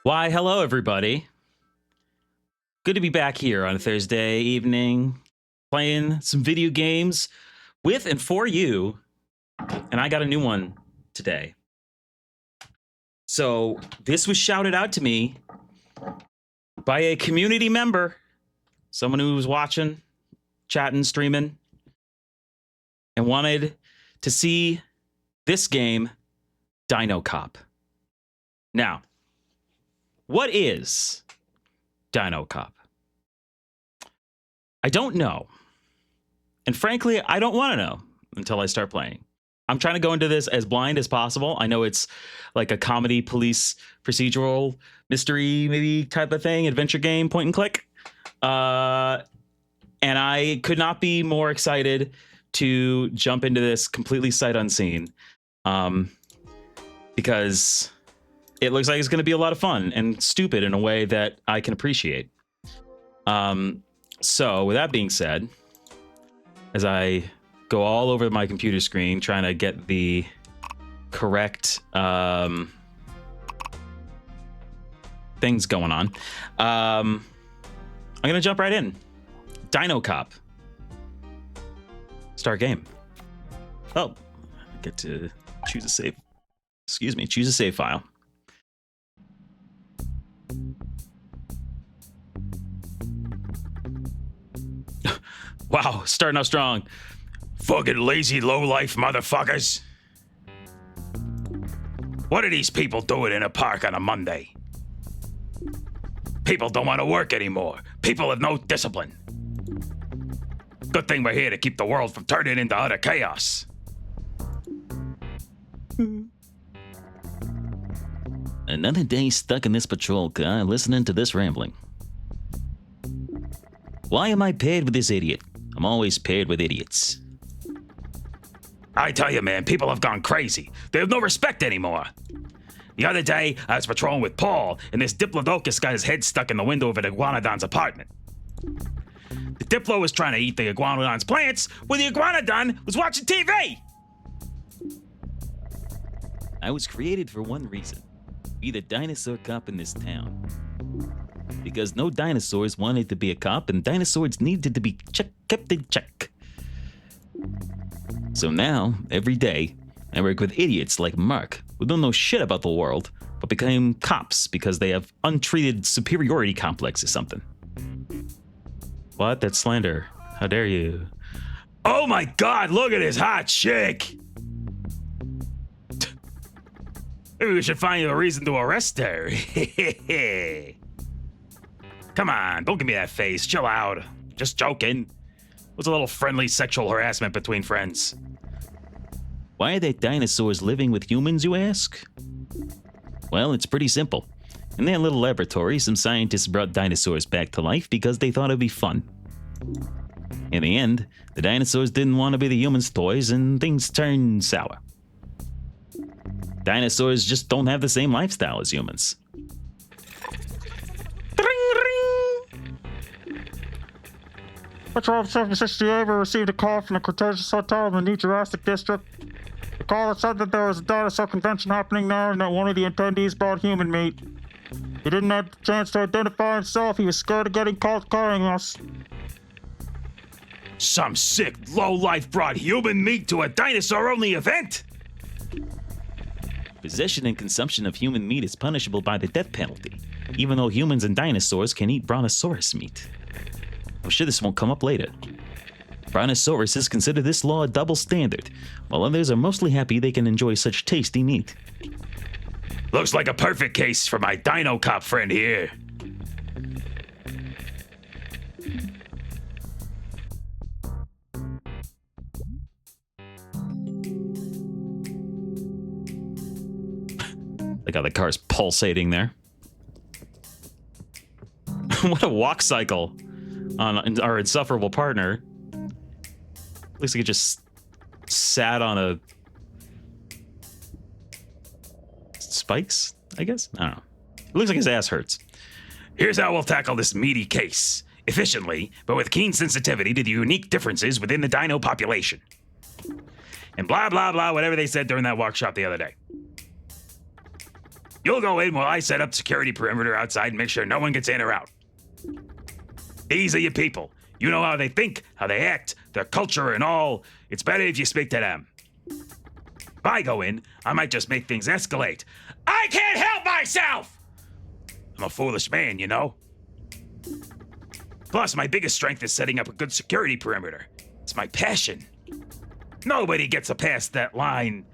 Why, hello, everybody. Good to be back here on a Thursday evening, playing some video games with and for you. And I got a new one today. So this was shouted out to me by a community member, someone who was watching, chatting, streaming, and wanted to see this game, DINOCOP. Now, what is DINOCOP? I don't know. And frankly, I don't want to know until I start playing. I'm trying to go into this as blind as possible. I know it's like a comedy, police, procedural, mystery, maybe type of thing, adventure game, point and click. And I could not be more excited to jump into this completely sight unseen. Because it looks like it's going to be a lot of fun and stupid in a way that I can appreciate. So with that being said, as I go all over my computer screen trying to get the correct things going on, I'm going to jump right in. DINOCOP. Start game. Oh, I get to choose a save. Excuse me, choose a save file. Wow, starting out strong. Fucking lazy lowlife motherfuckers. What are these people doing in a park on a Monday? People don't want to work anymore. People have no discipline. Good thing we're here to keep the world from turning into utter chaos. Another day stuck in this patrol car listening to this rambling. Why am I paired with this idiot? I'm always paired with idiots. I tell you, man, people have gone crazy. They have no respect anymore. The other day, I was patrolling with Paul, and this Diplodocus got his head stuck in the window of an iguanodon's apartment. The Diplo was trying to eat the iguanodon's plants, while the iguanodon was watching TV! I was created for one reason. Be the dinosaur cop in this town. Because no dinosaurs wanted to be a cop, and dinosaurs needed to be kept in check. So now, every day, I work with idiots like Mark, who don't know shit about the world, but became cops because they have untreated superiority complex or something. What? That's slander. How dare you? Oh my god, look at this hot chick! Maybe we should find you a reason to arrest her. Come on, don't give me that face. Chill out. Just joking. What's a little friendly sexual harassment between friends? Why are there dinosaurs living with humans, you ask? Well, it's pretty simple. In their little laboratory, some scientists brought dinosaurs back to life because they thought it'd be fun. In the end, the dinosaurs didn't want to be the humans' toys, and things turned sour. Dinosaurs just don't have the same lifestyle as humans. Patrol 768 received a call from the Cretaceous Hotel in the New Jurassic District. The caller said that there was a dinosaur convention happening there and that one of the attendees brought human meat. He didn't have the chance to identify himself. He was scared of getting caught carrying us. Some sick lowlife brought human meat to a dinosaur-only event? Possession and consumption of human meat is punishable by the death penalty, even though humans and dinosaurs can eat brontosaurus meat. I'm sure this won't come up later. Brontosauruses consider this law a double standard, while others are mostly happy they can enjoy such tasty meat. Looks like a perfect case for my DINOCOP friend here. Like how the car's pulsating there. What a walk cycle on our insufferable partner. Looks like it just sat on a spikes, I guess? I don't know. It looks like his ass hurts. Here's how we'll tackle this meaty case. Efficiently, but with keen sensitivity to the unique differences within the dino population. And blah, blah, blah, whatever they said during that workshop the other day. You'll go in while I set up security perimeter outside and make sure no one gets in or out. These are your people. You know how they think, how they act, their culture and all. It's better if you speak to them. If I go in, I might just make things escalate. I can't help myself! I'm a foolish man, you know? Plus, my biggest strength is setting up a good security perimeter. It's my passion. Nobody gets past that line.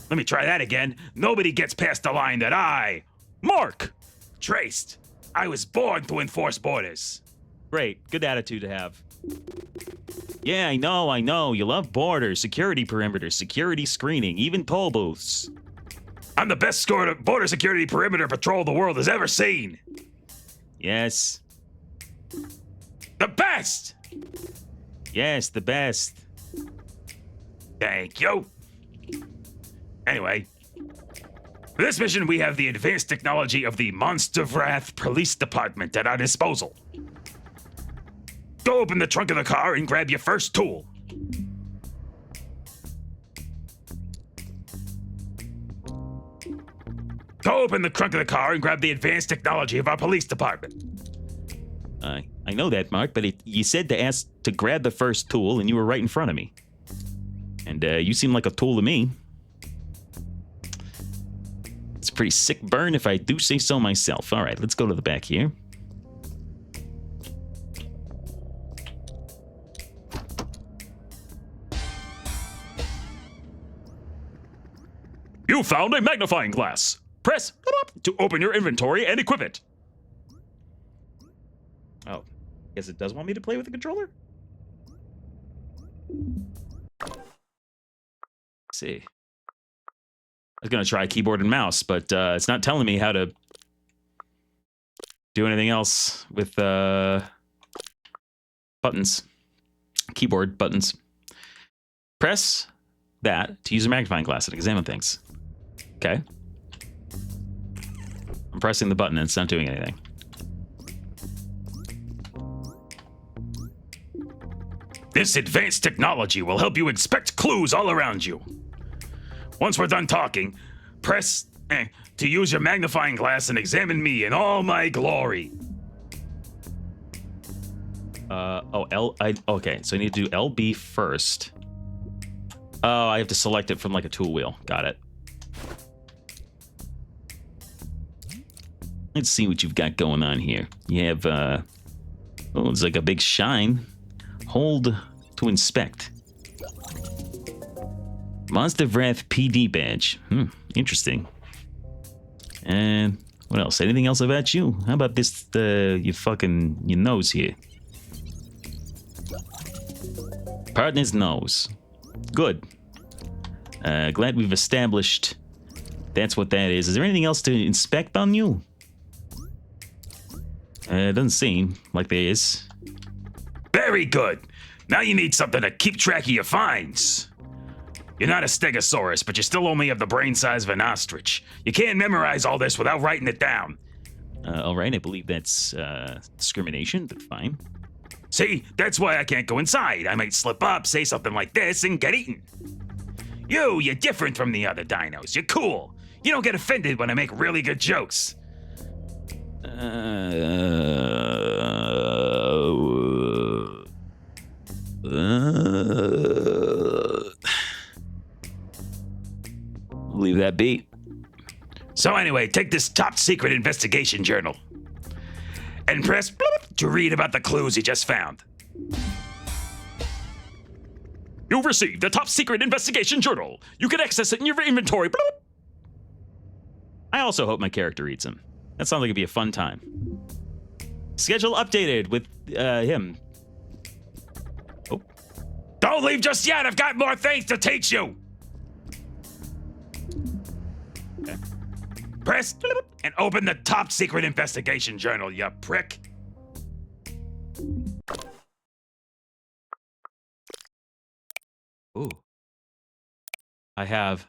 Let me try that again. Nobody gets past the line that I, Mark, traced. I was born to enforce borders. Great. Good attitude to have. Yeah, I know. You love borders, security perimeters, security screening, even toll booths. I'm the best border security perimeter patrol the world has ever seen. Yes. The best! Yes, the best. Thank you. Anyway, for this mission, we have the advanced technology of the Monster Wrath Police Department at our disposal. Go open the trunk of the car and grab your first tool. Go open the trunk of the car and grab the advanced technology of our police department. I know that, Mark, but you said to ask to grab the first tool, and you were right in front of me. And you seem like a tool to me. It's a pretty sick burn if I do say so myself. All right, let's go to the back here. You found a magnifying glass. Press to open your inventory and equip it. Oh, guess it does want me to play with the controller? Let's see. I was going to try keyboard and mouse, but it's not telling me how to do anything else with buttons. Keyboard buttons. Press that to use a magnifying glass and examine things. Okay. I'm pressing the button and it's not doing anything. This advanced technology will help you inspect clues all around you. Once we're done talking, press to use your magnifying glass and examine me in all my glory. Okay, so I need to do LB first. Oh, I have to select it from like a tool wheel. Got it. Let's see what you've got going on here. You have, oh, it's like a big shine. Hold to inspect. Monster Wrath PD badge. Interesting. And what else? Anything else about you? How about this, your nose here? Partner's nose. Good. Glad we've established that's what that is. Is there anything else to inspect on you? It doesn't seem like there is. Very good. Now you need something to keep track of your finds. You're not a stegosaurus, but you still only have the brain size of an ostrich. You can't memorize all this without writing it down. All right, I believe that's discrimination, but fine. See, that's why I can't go inside. I might slip up, say something like this, and get eaten. You're different from the other dinos. You're cool. You don't get offended when I make really good jokes. Leave that be. So anyway, take this top secret investigation journal and press to read about the clues you just found. You've received the top secret investigation journal. You can access it in your inventory. I also hope my character reads them. That sounds like it'd be a fun time. Schedule updated with him. Oh. Don't leave just yet. I've got more things to teach you. Okay. Press and open the top secret investigation journal, you prick. Ooh. I have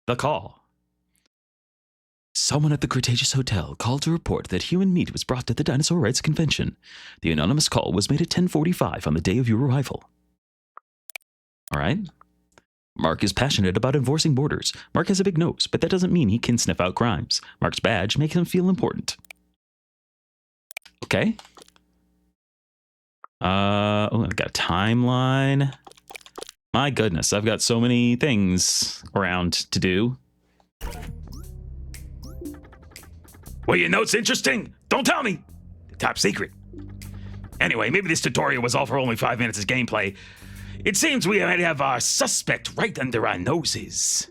the call. Someone at the Cretaceous Hotel called to report that human meat was brought to the Dinosaur Rights Convention. The anonymous call was made at 10:45 on the day of your arrival. All right. Mark is passionate about enforcing borders. Mark has a big nose, but that doesn't mean he can sniff out crimes. Mark's badge makes him feel important. Okay. Oh, I've got a timeline. My goodness, I've got so many things around to do. Were your notes interesting? Don't tell me. Top secret. Anyway, maybe this tutorial was all for only 5 minutes of gameplay. It seems we might have our suspect right under our noses.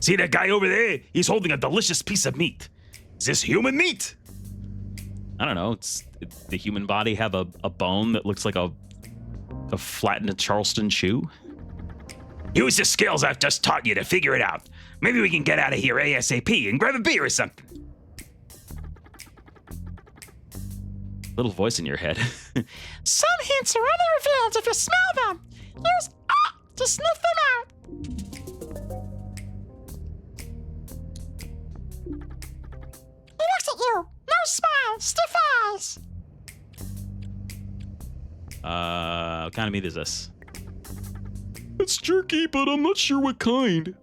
See that guy over there? He's holding a delicious piece of meat. Is this human meat? I don't know. The human body have a bone that looks like a flattened Charleston shoe? Use the skills I've just taught you to figure it out. Maybe we can get out of here ASAP and grab a beer or something. Little voice in your head. Some hints are only revealed if you smell them. Use to sniff them out. He looks at you. No smile. Stiff eyes. What kind of meat is this? It's jerky, but I'm not sure what kind.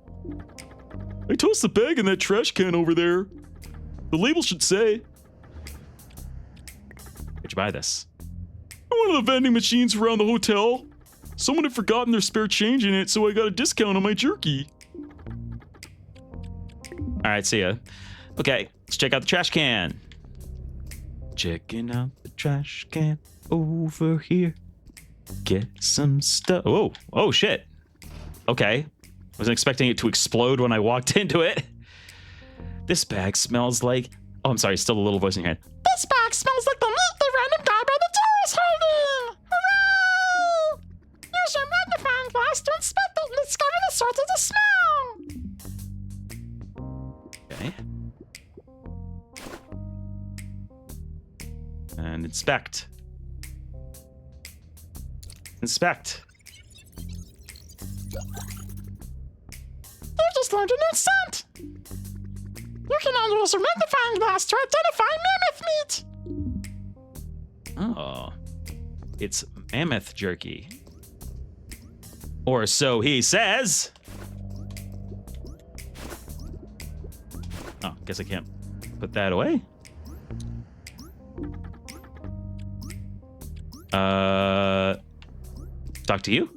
I tossed the bag in that trash can over there. The label should say. Where'd you buy this? One of the vending machines around the hotel. Someone had forgotten their spare change in it, so I got a discount on my jerky. All right, see ya. Okay, let's check out the trash can. Checking out the trash can over here. Get some stuff. Oh shit. Okay. Wasn't expecting it to explode when I walked into it. This bag smells like... Oh, I'm sorry, still a little voice in your head. This bag smells like the meat the random guy by the door is holding. Hooray! Use your magnifying glass to inspect it and discover the source of the smell. Okay. And inspect. Inspect. You just learned a new scent. You can now use your magnifying glass to identify mammoth meat. Oh. It's mammoth jerky. Or so he says. Oh, guess I can't put that away. Talk to you?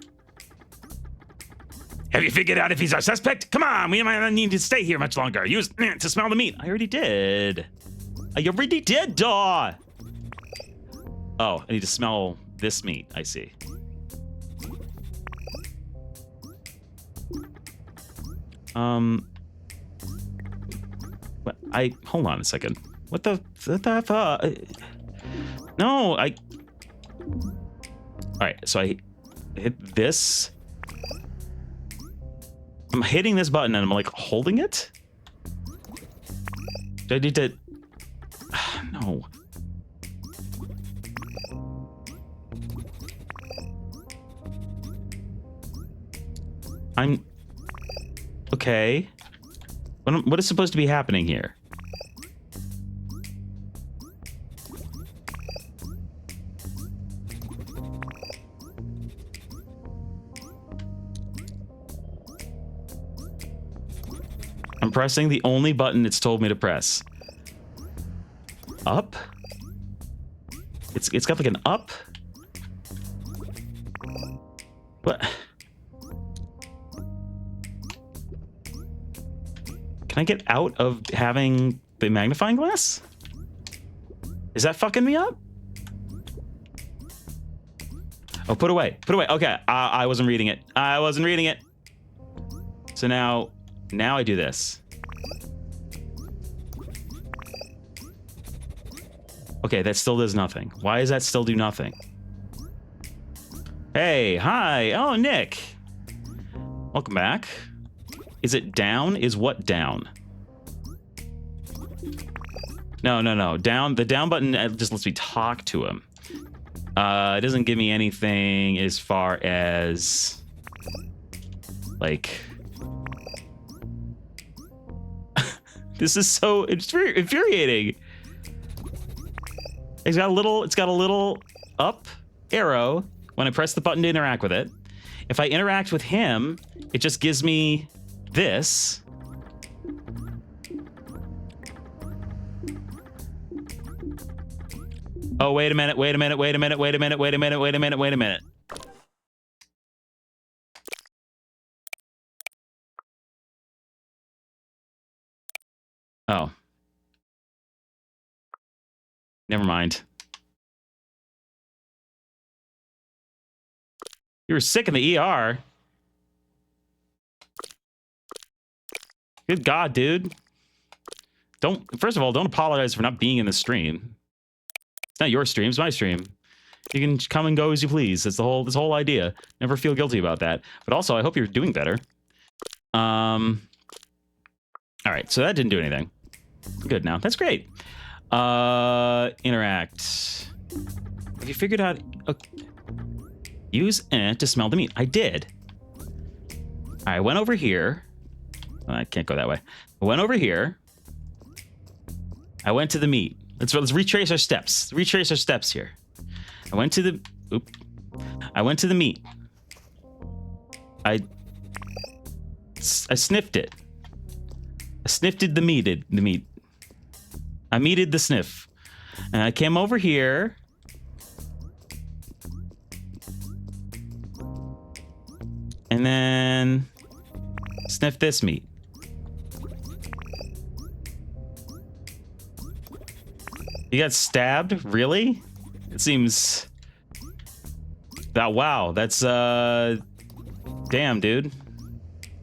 Have you figured out if he's our suspect? Come on, we might not need to stay here much longer. Use to smell the meat. I already did. I already did, Daw. Oh, I need to smell this meat. I see. Hold on a second. What the no, all right, so I hit this. I'm hitting this button and I'm like holding it? Do I need to... No. I'm... Okay. What is supposed to be happening here? I'm pressing the only button it's told me to press. Up? It's got like an up? What? Can I get out of having the magnifying glass? Is that fucking me up? Oh, put away. Put away. Okay, I wasn't reading it. I wasn't reading it. So now I do this. Okay, that still does nothing. Why does that still do nothing? Hey, hi. Oh, Nick. Welcome back. Is it down? Is what down? No. Down. The down button just lets me talk to him. It doesn't give me anything as far as like. This is so infuriating. It's got a little up arrow when I press the button to interact with it. If I interact with him, it just gives me this. Oh, wait a minute, wait a minute, wait a minute, wait a minute, wait a minute, wait a minute, wait a minute. Oh. Never mind. You were sick in the ER. Good God, dude. First of all, don't apologize for not being in the stream. It's not your stream, it's my stream. You can come and go as you please. That's this whole idea. Never feel guilty about that. But also, I hope you're doing better. All right, so that didn't do anything. Good now. That's great. Interact. Have you figured out... Use to smell the meat. I did. I went over here. Oh, I can't go that way. I went over here. I went to the meat. Let's retrace our steps. Retrace our steps here. I went to the... I went to the meat. I sniffed it. I sniffed the meat. I meated the sniff. And I came over here. And then sniff this meat. You got stabbed? Really? It seems... Oh, wow, that's, damn, dude.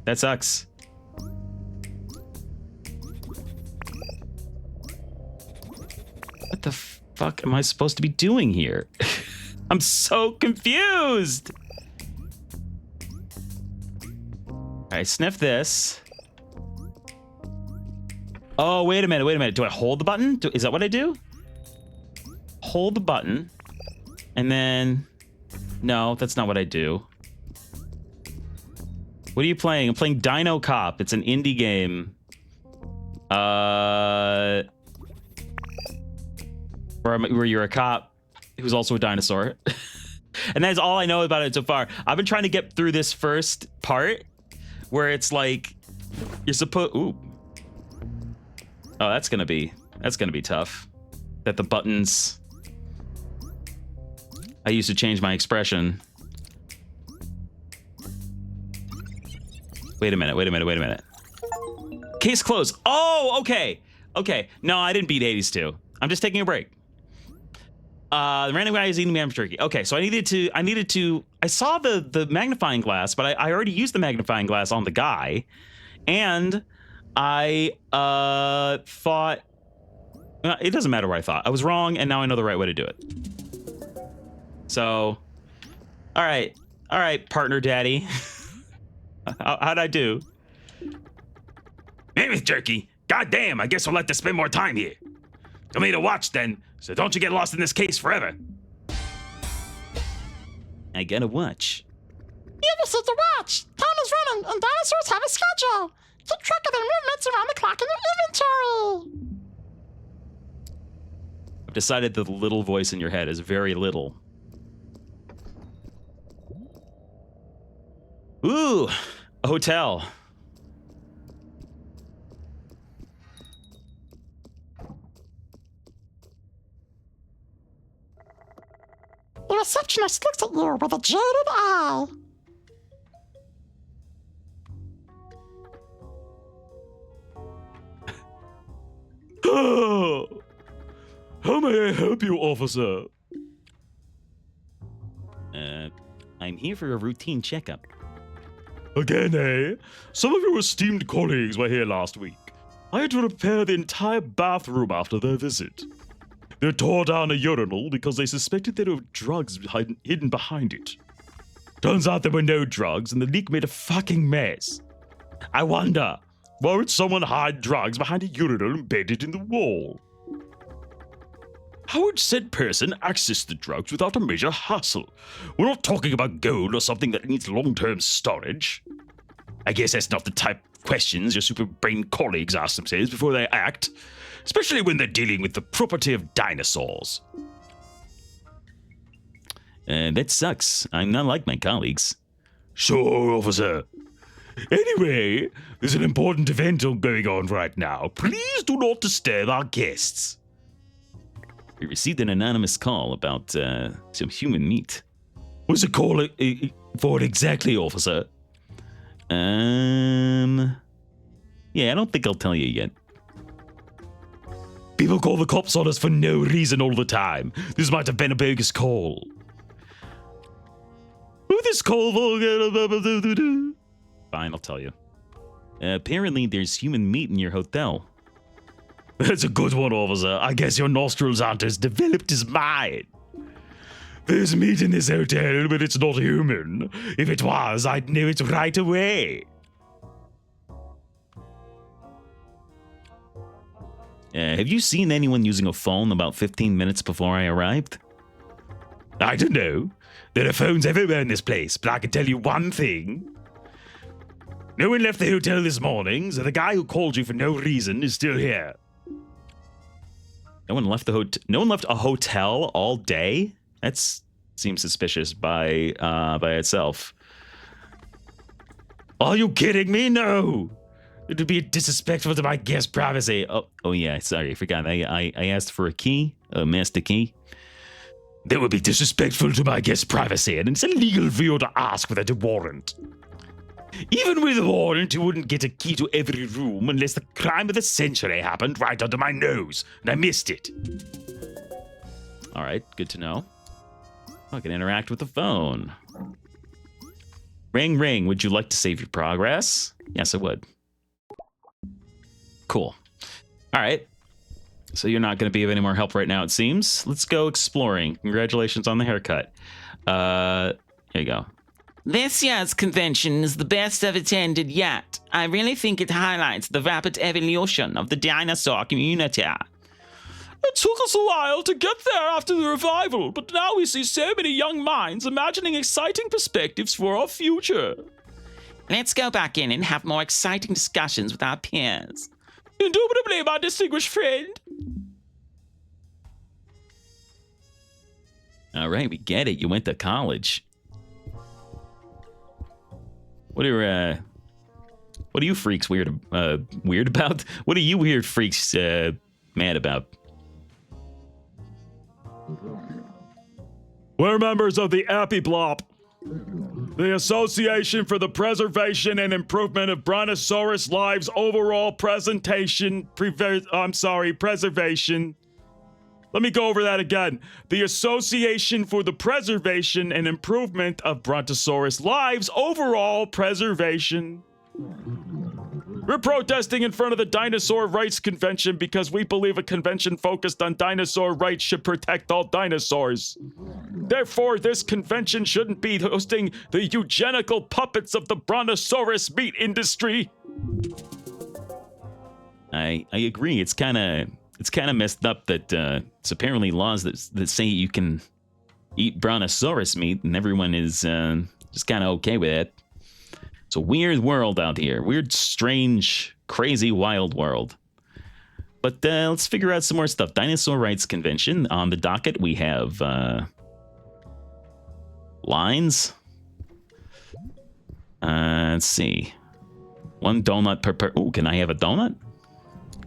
That sucks. What the fuck am I supposed to be doing here? I'm so confused! Alright, sniff this. Oh, wait a minute. Do I hold the button? Is that what I do? Hold the button. And then... No, that's not what I do. What are you playing? I'm playing DINOCOP. It's an indie game. Where you're a cop who's also a dinosaur. And that's all I know about it so far. I've been trying to get through this first part where it's like you're supposed... Ooh. Oh, that's gonna be tough. That the buttons... I used to change my expression. Wait a minute. Case closed. Oh, okay. No, I didn't beat Hades 2. I'm just taking a break. The random guy is eating man turkey. Okay, so I saw the magnifying glass, but I already used the magnifying glass on the guy. And I thought... It doesn't matter what I thought. I was wrong, and now I know the right way to do it. So, all right, partner daddy. How'd I do? Mammoth jerky? Goddamn, I guess we'll have to spend more time here. Tell me to watch then, so don't you get lost in this case forever. I gotta watch. You just need to watch. Time is running, and dinosaurs have a schedule. Keep track of their movements around the clock in their inventory. I've decided that the little voice in your head is very little. Ooh, a hotel. The receptionist looks at you with a jaded eye. How may I help you, officer? I'm here for a routine checkup. Again, eh? Some of your esteemed colleagues were here last week. I had to repair the entire bathroom after their visit. They tore down a urinal because they suspected there were drugs hidden behind it. Turns out there were no drugs, and the leak made a fucking mess. I wonder, why would someone hide drugs behind a urinal embedded in the wall? How would said person access the drugs without a major hassle? We're not talking about gold or something that needs long-term storage. I guess that's not the type of questions your super brain colleagues ask themselves before they act, especially when they're dealing with the property of dinosaurs. That sucks. I'm not like my colleagues. Sure, officer. Anyway, there's an important event going on right now. Please do not disturb our guests. We received an anonymous call about some human meat. What's the call for exactly, officer? Yeah, I don't think I'll tell you yet. People call the cops on us for no reason all the time. This might have been a bogus call. Who this call for? Fine, I'll tell you. Apparently, there's human meat in your hotel. That's a good one, officer. I guess your nostrils aren't as developed as mine. There's meat in this hotel, but it's not human. If it was, I'd know it right away. Have you seen anyone using a phone about 15 minutes before I arrived? I don't know. There are phones everywhere in this place, but I can tell you one thing. No one left the hotel this morning, so the guy who called you for no reason is still here. No one left a hotel all day? That seems suspicious by itself. Are you kidding me? No. It would be disrespectful to my guest's privacy. Oh yeah, sorry, I forgot. I asked for a key, a master key. That would be disrespectful to my guest's privacy, and it's illegal for you to ask without a warrant. Even with a warrant, you wouldn't get a key to every room unless the crime of the century happened right under my nose, and I missed it. All right, good to know. I can interact with the phone. Ring, ring. Would you like to save your progress? Yes, I would. Cool. All right. So you're not going to be of any more help right now, it seems. Let's go exploring. Congratulations on the haircut. Here you go. This year's convention is the best I've attended yet. I really think it highlights the rapid evolution of the dinosaur community. It took us a while to get there after the revival, but now we see so many young minds imagining exciting perspectives for our future. Let's go back in and have more exciting discussions with our peers. Indubitably, my distinguished friend. All right, we get it. You went to college. What are you freaks weird about? What are you weird freaks mad about? We're members of the Epiblop, the Association for the Preservation and Improvement of Brontosaurus Lives Overall Preservation. Let me go over that again. The Association for the Preservation and Improvement of Brontosaurus Lives Overall Preservation. We're protesting in front of the Dinosaur Rights Convention because we believe a convention focused on dinosaur rights should protect all dinosaurs. Therefore, this convention shouldn't be hosting the eugenical puppets of the brontosaurus meat industry. I agree. It's kind of messed up that it's apparently laws that say you can eat brontosaurus meat, and everyone is just kind of okay with it. It's a weird world out here. Weird, strange, crazy, wild world. But let's figure out some more stuff. Dinosaur Rights Convention. On the docket, we have lines. Let's see. One donut per... Ooh, can I have a donut?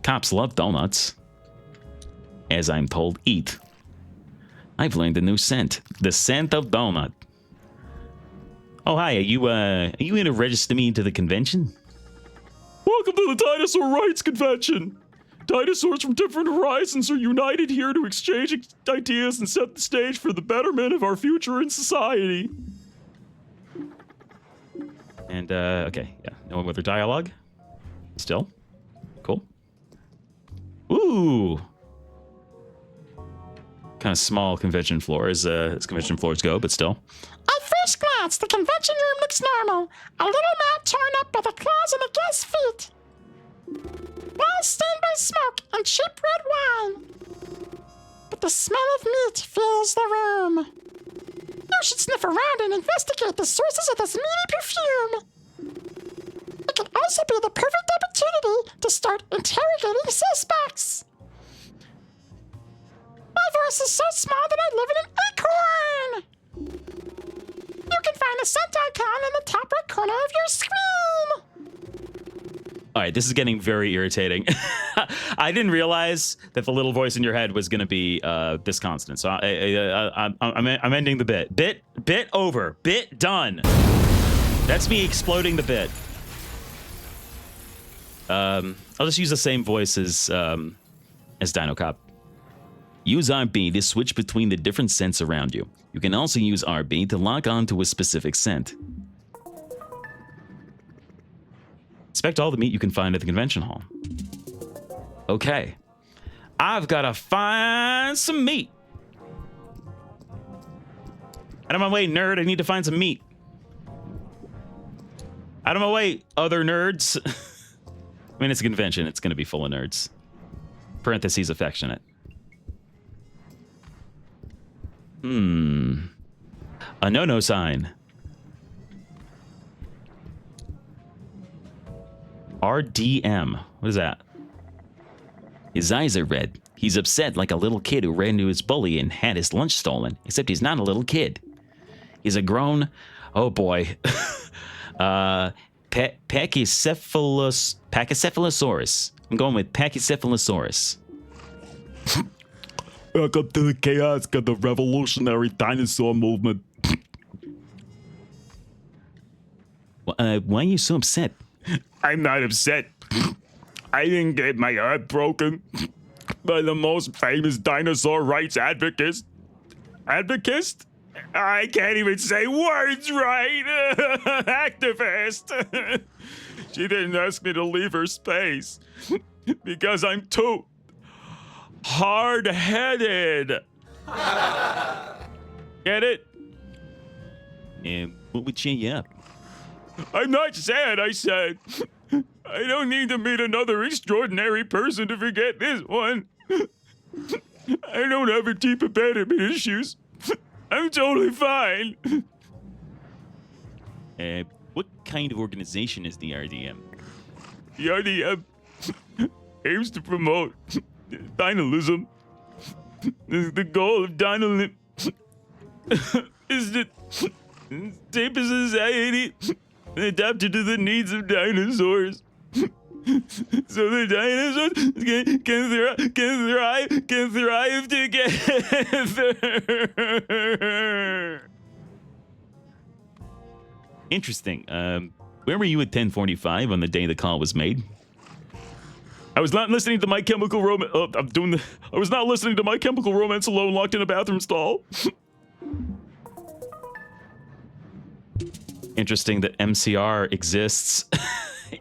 Cops love donuts. As I'm told, eat. I've learned a new scent. The scent of donut. Oh, hi. Are you going to register me into the convention? Welcome to the Dinosaur Rights Convention. Dinosaurs from different horizons are united here to exchange ideas and set the stage for the betterment of our future in society. And, okay, yeah. No other dialogue? Still? Cool. Ooh! Kind of small convention floor as convention floors go, but still. At first glance, the convention room looks normal. A little mat torn up by the claws on the guest's feet. Walls stained by smoke and cheap red wine. But the smell of meat fills the room. You should sniff around and investigate the sources of this meaty perfume. It can also be the perfect opportunity to start interrogating suspects. My voice is so small that I live in an acorn. corner of your screen. All right, this is getting very irritating. I didn't realize that the little voice in your head was going to be this constant. So I'm ending the bit. Bit over. Bit done. That's me exploding the bit. I'll just use the same voice as DINOCOP. Use RB to switch between the different scents around you. You can also use RB to lock on to a specific scent. Inspect all the meat you can find at the convention hall. Okay. I've got to find some meat. Out of my way, nerd. I need to find some meat. Out of my way, other nerds. I mean, it's a convention. It's going to be full of nerds. Parentheses affectionate. A no-no sign. RDM. What is that? His eyes are red. He's upset like a little kid who ran into his bully and had his lunch stolen, except he's not a little kid. He's a grown... Oh, boy. Pachycephalosaurus. I'm going with Pachycephalosaurus. Welcome to the chaos of the revolutionary dinosaur movement. Why are you so upset? I'm not upset. I didn't get my heart broken by the most famous dinosaur rights advocate? Advocate? I can't even say words right. Activist. She didn't ask me to leave her space because I'm too hard-headed. Get it? And what would cheer you up? I'm not sad, I said. I don't need to meet another extraordinary person to forget this one. I don't have a deep abandonment issues. I'm totally fine. What kind of organization is the RDM? The RDM aims to promote dinolism. The goal of dinolism is to shape a society adapted to the needs of dinosaurs. So the dinosaurs can thrive together. Interesting. Where were you at 10:45 on the day the call was made? I was not listening to My Chemical Romance. I was not listening to My Chemical Romance alone, locked in a bathroom stall. Interesting that MCR exists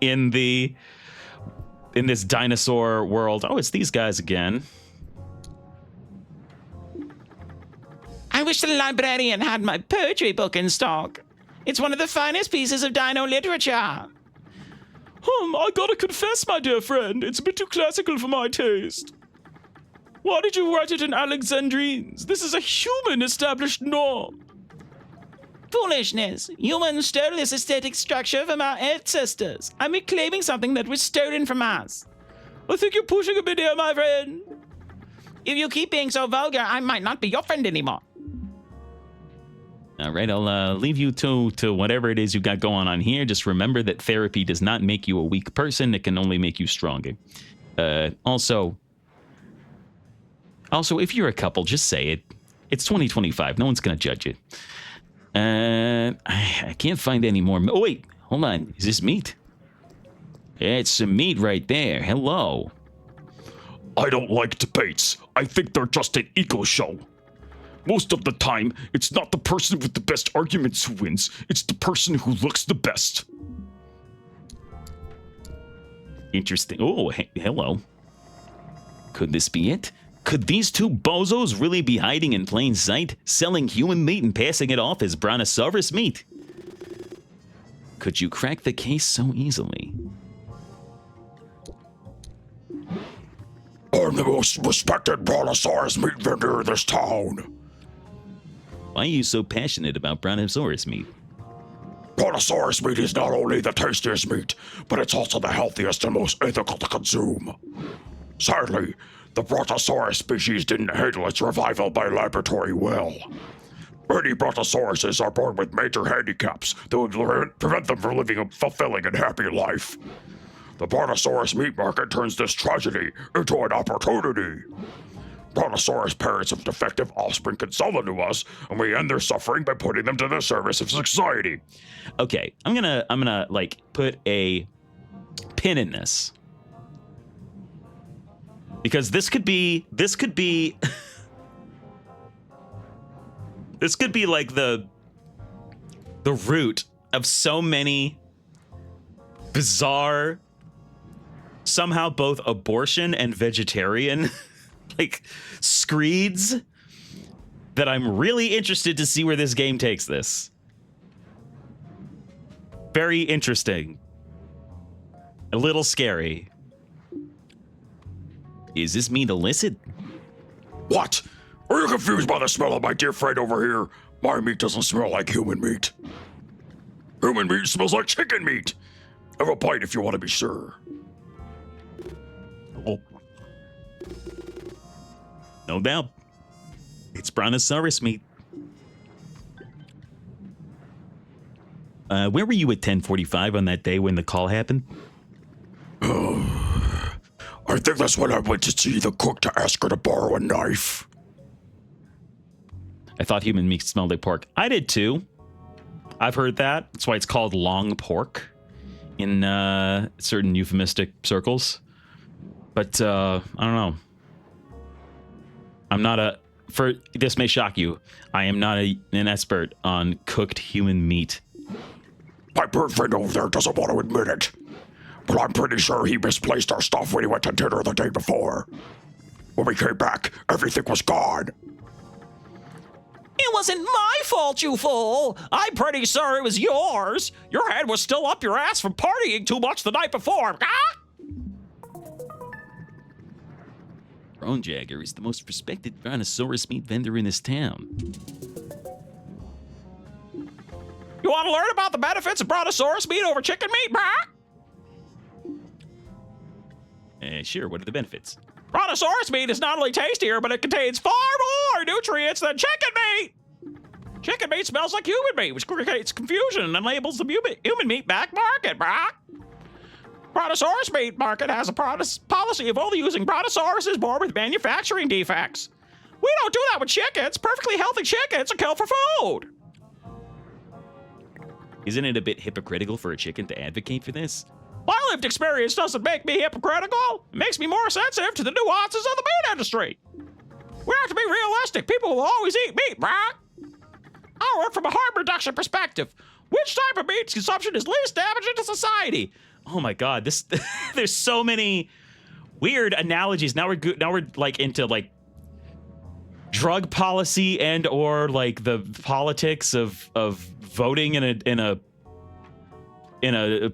in this dinosaur world. Oh, it's these guys again. I wish the librarian had my poetry book in stock. It's one of the finest pieces of dino literature. I gotta confess, my dear friend, it's a bit too classical for my taste. Why did you write it in Alexandrines? This is a human established norm. Foolishness. Humans stole this aesthetic structure from our ancestors. I'm reclaiming something that was stolen from us. I think you're pushing a bit here, my friend. If you keep being so vulgar, I might not be your friend anymore. All right, I'll leave you to whatever it is you got going on here. Just remember that therapy does not make you a weak person. It can only make you stronger. Also, if you're a couple, just say it. It's 2025. No one's going to judge you. I can't find any more. Oh, wait. Hold on. Is this meat? It's some meat right there. Hello. I don't like debates. I think they're just an ego show. Most of the time, it's not the person with the best arguments who wins. It's the person who looks the best. Interesting. Oh, hello. Could this be it? Could these two bozos really be hiding in plain sight, selling human meat and passing it off as brontosaurus meat? Could you crack the case so easily? I'm the most respected brontosaurus meat vendor in this town. Why are you so passionate about brontosaurus meat? Brontosaurus meat is not only the tastiest meat, but it's also the healthiest and most ethical to consume. Sadly, the brontosaurus species didn't handle its revival by laboratory well. Many brontosauruses are born with major handicaps that would prevent them from living a fulfilling and happy life. The brontosaurus meat market turns this tragedy into an opportunity. Brontosaurus parents of defective offspring can sell them to us, and we end their suffering by putting them to the service of society. Okay, I'm gonna like put a pin in this. Because this could be this could be like the root of so many bizarre, somehow both abortion and vegetarian like screeds that I'm really interested to see where this game takes this. Very interesting. A little scary. Is this meat illicit? What? Are you confused by the smell of my dear friend over here? My meat doesn't smell like human meat. Human meat smells like chicken meat. Have a bite if you want to be sure. Oh. No doubt. It's brontosaurus meat. Where were you at 10:45 on that day when the call happened? I think that's when I went to see the cook to ask her to borrow a knife. I thought human meat smelled like pork. I did too. I've heard that. That's why it's called long pork in certain euphemistic circles. But I don't know. I'm not this may shock you. I am not an expert on cooked human meat. My bird friend over there doesn't want to admit it, but I'm pretty sure he misplaced our stuff when he went to dinner the day before. When we came back, everything was gone. It wasn't my fault, you fool. I'm pretty sure it was yours. Your head was still up your ass from partying too much the night before. Ah! Ron Jagger is the most respected brontosaurus meat vendor in this town. You want to learn about the benefits of brontosaurus meat over chicken meat, brah? Sure, what are the benefits? Brontosaurus meat is not only tastier, but it contains far more nutrients than chicken meat. Chicken meat smells like human meat, which creates confusion and labels the human meat back market, brah. Brontosaurus meat market has a policy of only using brontosauruses born with manufacturing defects. We don't do that with chickens. Perfectly healthy chickens are killed for food. Isn't it a bit hypocritical for a chicken to advocate for this? My lived experience doesn't make me hypocritical. It makes me more sensitive to the nuances of the meat industry. We have to be realistic. People will always eat meat, brah. I work from a harm reduction perspective. Which type of meat consumption is least damaging to society? Oh my God, this there's so many weird analogies. Now we're like into like drug policy and or like the politics of voting in a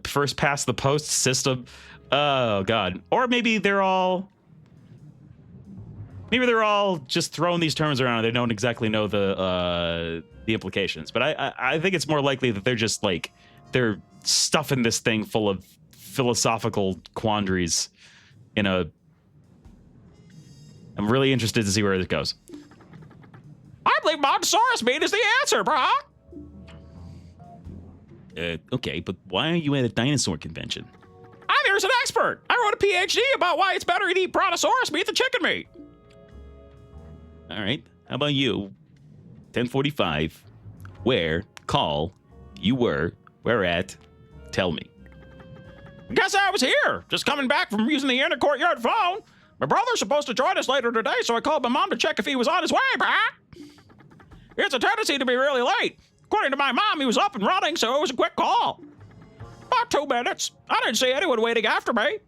first past the post system. Oh God. Or maybe they're all just throwing these terms around. They don't exactly know the implications. But I think it's more likely that they're just like they're stuffing this thing full of philosophical quandaries I'm really interested to see where it goes. I believe brontosaurus meat is the answer, brah. Okay, but why are you at a dinosaur convention? I'm here as an expert. I wrote a PhD about why it's better to eat brontosaurus meat than chicken meat. All right, how about you? 10:45. Where? Call. You were. Where at? Tell me. Guess I was here, just coming back from using the inner courtyard phone. My brother's supposed to join us later today, so I called my mom to check if he was on his way, brah. It's a tendency to be really late. According to my mom, he was up and running, so it was a quick call. About 2 minutes. I didn't see anyone waiting after me.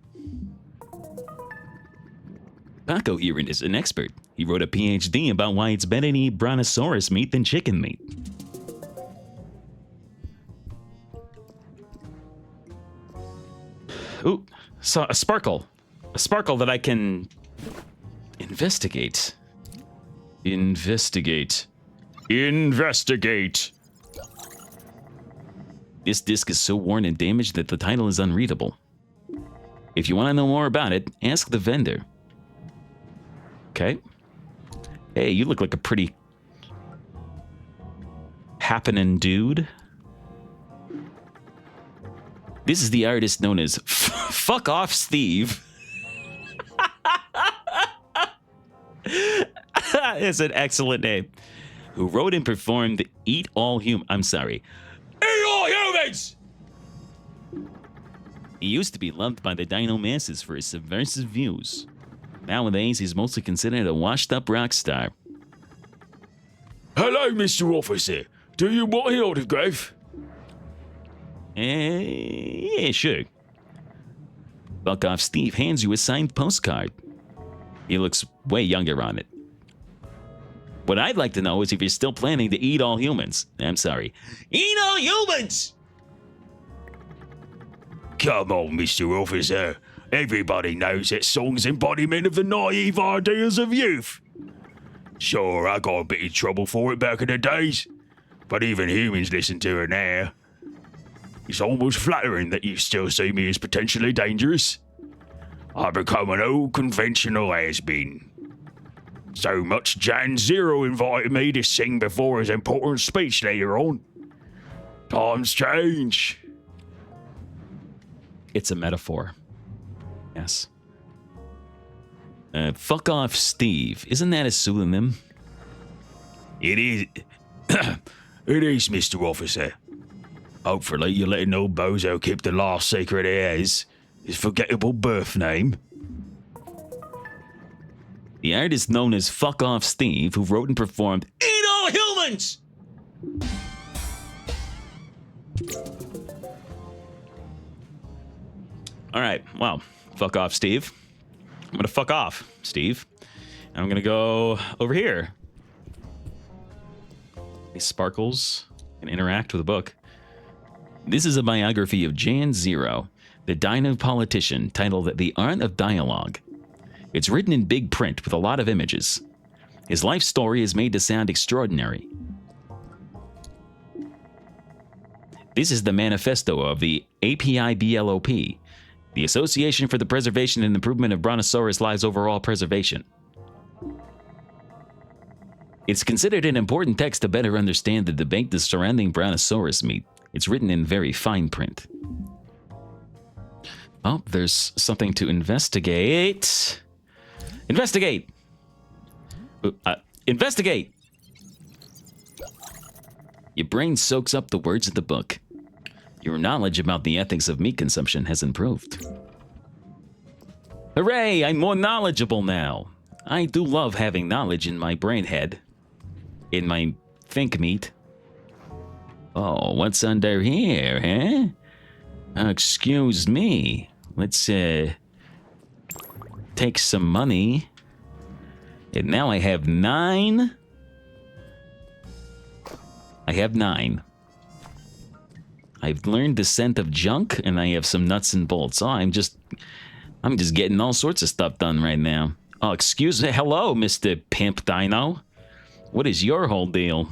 Paco here is an expert. He wrote a PhD about why it's better to eat brontosaurus meat than chicken meat. Ooh, so a sparkle that I can investigate. Investigate. This disc is so worn and damaged that the title is unreadable. If you want to know more about it, ask the vendor. Okay. Hey, you look like a pretty happening, dude? This is the artist known as Fuck Off Steve. It's an excellent name. Who wrote and performed Eat All Humans. I'm sorry. Eat all humans! He used to be loved by the dino masses for his subversive views. Nowadays, he's mostly considered a washed-up rock star. Hello, Mr. Officer. Do you want an autograph? Yeah, sure. Fuck Off Steve hands you a signed postcard. He looks way younger on it. What I'd like to know is if you're still planning to eat all humans. I'm sorry. Eat all humans! Come on, Mr. Officer. Everybody knows that song's embodiment of the naive ideas of youth. Sure, I got a bit in trouble for it back in the days, but even humans listen to it now. It's almost flattering that you still see me as potentially dangerous. I've become an old conventional has-been. So much Jan Zero invited me to sing before his important speech later on. Times change. It's a metaphor. Yes. Fuck Off Steve. Isn't that a pseudonym? It is. It is, Mr. Officer. Hopefully you're letting old Bozo keep the last secret he has, his forgettable birth name. The artist known as Fuck Off Steve, who wrote and performed Eat All Humans! All right, well, fuck off, Steve. I'm gonna fuck off, Steve. And I'm gonna go over here. These sparkles and interact with a book. This is a biography of Jan Zero, the Dino politician, titled The Art of Dialogue. It's written in big print with a lot of images. His life story is made to sound extraordinary. This is the manifesto of the API-BLOP, the Association for the Preservation and Improvement of Brontosaurus Lives Overall Preservation. It's considered an important text to better understand the debate surrounding Brontosaurus meat. It's written in very fine print. Oh, there's something to investigate. Investigate! Investigate! Your brain soaks up the words of the book. Your knowledge about the ethics of meat consumption has improved. Hooray! I'm more knowledgeable now. I do love having knowledge in my brain head. In my think meat. Oh, what's under here, huh? Excuse me. Let's, take some money. And now I have 9. I have 9. I've learned the scent of junk, and I have some nuts and bolts. Oh, I'm just getting all sorts of stuff done right now. Oh, excuse me. Hello, Mr. Pimp Dino. What is your whole deal?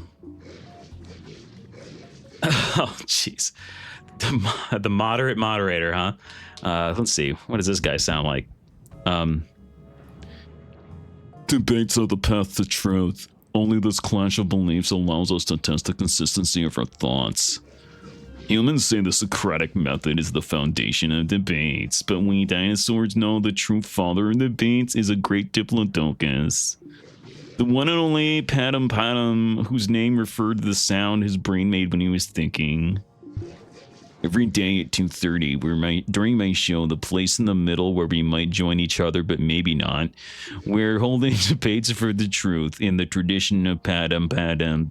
Oh, jeez. The moderate moderator, huh? Let's see. What does this guy sound like? Debates are the path to truth. Only this clash of beliefs allows us to test the consistency of our thoughts. Humans say the Socratic method is the foundation of debates, but we dinosaurs know the true father of debates is a great diplodocus. The one and only Patum Patum, whose name referred to the sound his brain made when he was thinking. Every day at 2:30, during my show, the place in the middle where we might join each other but maybe not, we're holding debates for the truth in the tradition of Patum Patum.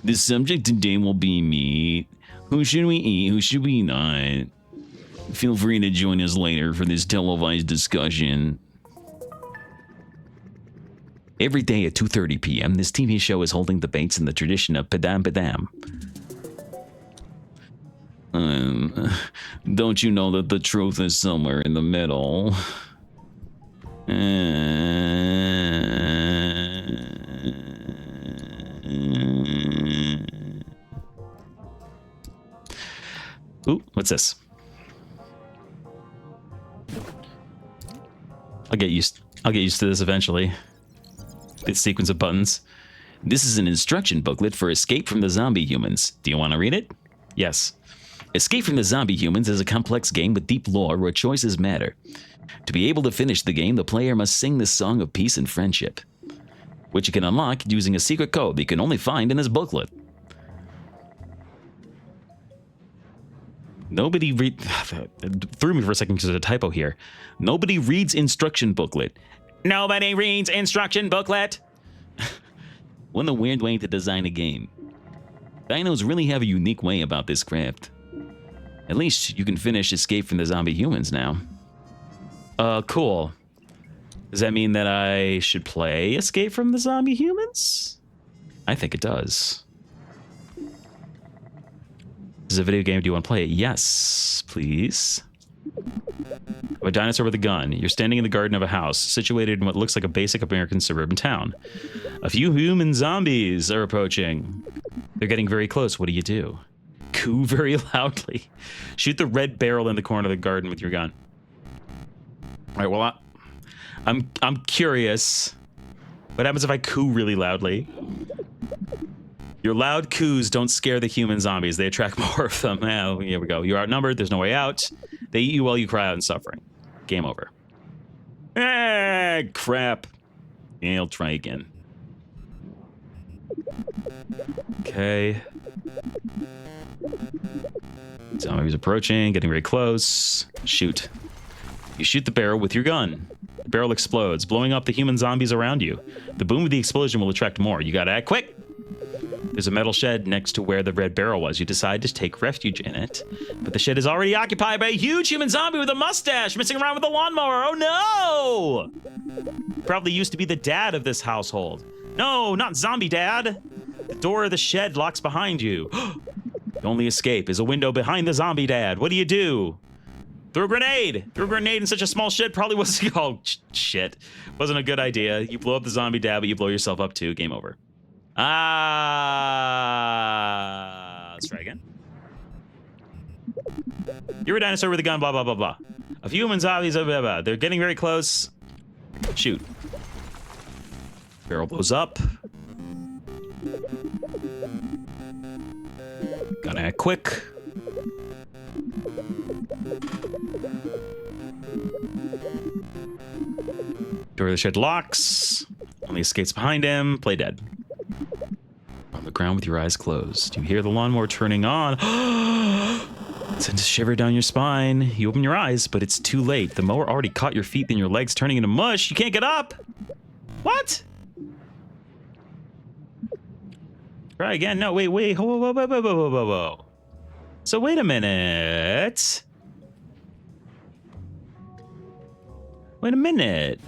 The subject today will be meat. Who should we eat? Who should we not? Feel free to join us later for this televised discussion. Every day at 2:30 p.m., this TV show is holding debates in the tradition of Padam Padam. Don't you know that the truth is somewhere in the middle? Ooh, what's this? I'll get used to this eventually. This sequence of buttons. This is an instruction booklet for Escape from the Zombie Humans. Do you want to read it? Yes. Escape from the Zombie Humans is a complex game with deep lore where choices matter. To be able to finish the game, the player must sing the song of peace and friendship, which you can unlock using a secret code that you can only find in this booklet. Nobody threw me for a second because there's a typo here. Nobody reads instruction booklet. Nobody reads instruction booklet. What a weird way to design a game. Dinos really have a unique way about this craft. At least you can finish Escape from the Zombie Humans now. Cool. Does that mean that I should play Escape from the Zombie Humans? I think it does. This is a video game. Do you want to play it? Yes, please. A dinosaur with a gun. You're standing in the garden of a house, situated in what looks like a basic American suburban town. A few human zombies are approaching. They're getting very close. What do you do? Coo very loudly. Shoot the red barrel in the corner of the garden with your gun. All right, well, I'm curious. What happens if I coo really loudly? Your loud coos don't scare the human zombies. They attract more of them. Oh, here we go. You're outnumbered. There's no way out. They eat you while you cry out in suffering. Game over. Ah, crap. Yeah, I'll try again. Okay. Zombies approaching, getting very close. Shoot. You shoot the barrel with your gun. The barrel explodes, blowing up the human zombies around you. The boom of the explosion will attract more. You gotta act quick. There's a metal shed next to where the red barrel was. You decide to take refuge in it, but the shed is already occupied by a huge human zombie with a mustache, messing around with a lawnmower. Oh no! Probably used to be the dad of this household. No, not zombie dad. The door of the shed locks behind you. The only escape is a window behind the zombie dad. What do you do? Throw a grenade! Throw a grenade in such a small shed probably wasn't... Oh, shit. Wasn't a good idea. You blow up the zombie dad, but you blow yourself up too. Game over. Let's try again. You're a dinosaur with a gun, blah, blah, blah, blah. A few human zombies, blah, blah, blah. They're getting very close. Shoot. Barrel blows up. Gotta act quick. Door of the shed locks. Only escapes behind him. Play dead. On the ground with your eyes closed. You hear the lawnmower turning on. It sends a shiver down your spine. You open your eyes, but it's too late. The mower already caught your feet, then your legs turning into mush. You can't get up. What? Try again. No, wait. Whoa. So wait a minute. Wait a minute.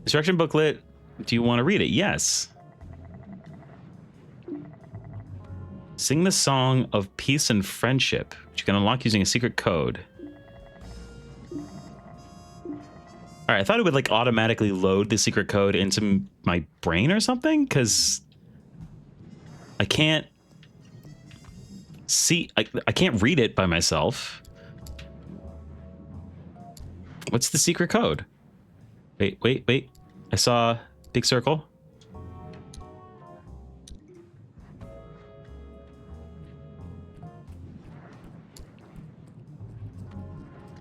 Instruction booklet. Do you want to read it? Yes. Sing the song of peace and friendship, which you can unlock using a secret code. All right, I thought it would like automatically load the secret code into my brain or something, because I can't see, I can't read it by myself. What's the secret code? Wait. I saw a big circle.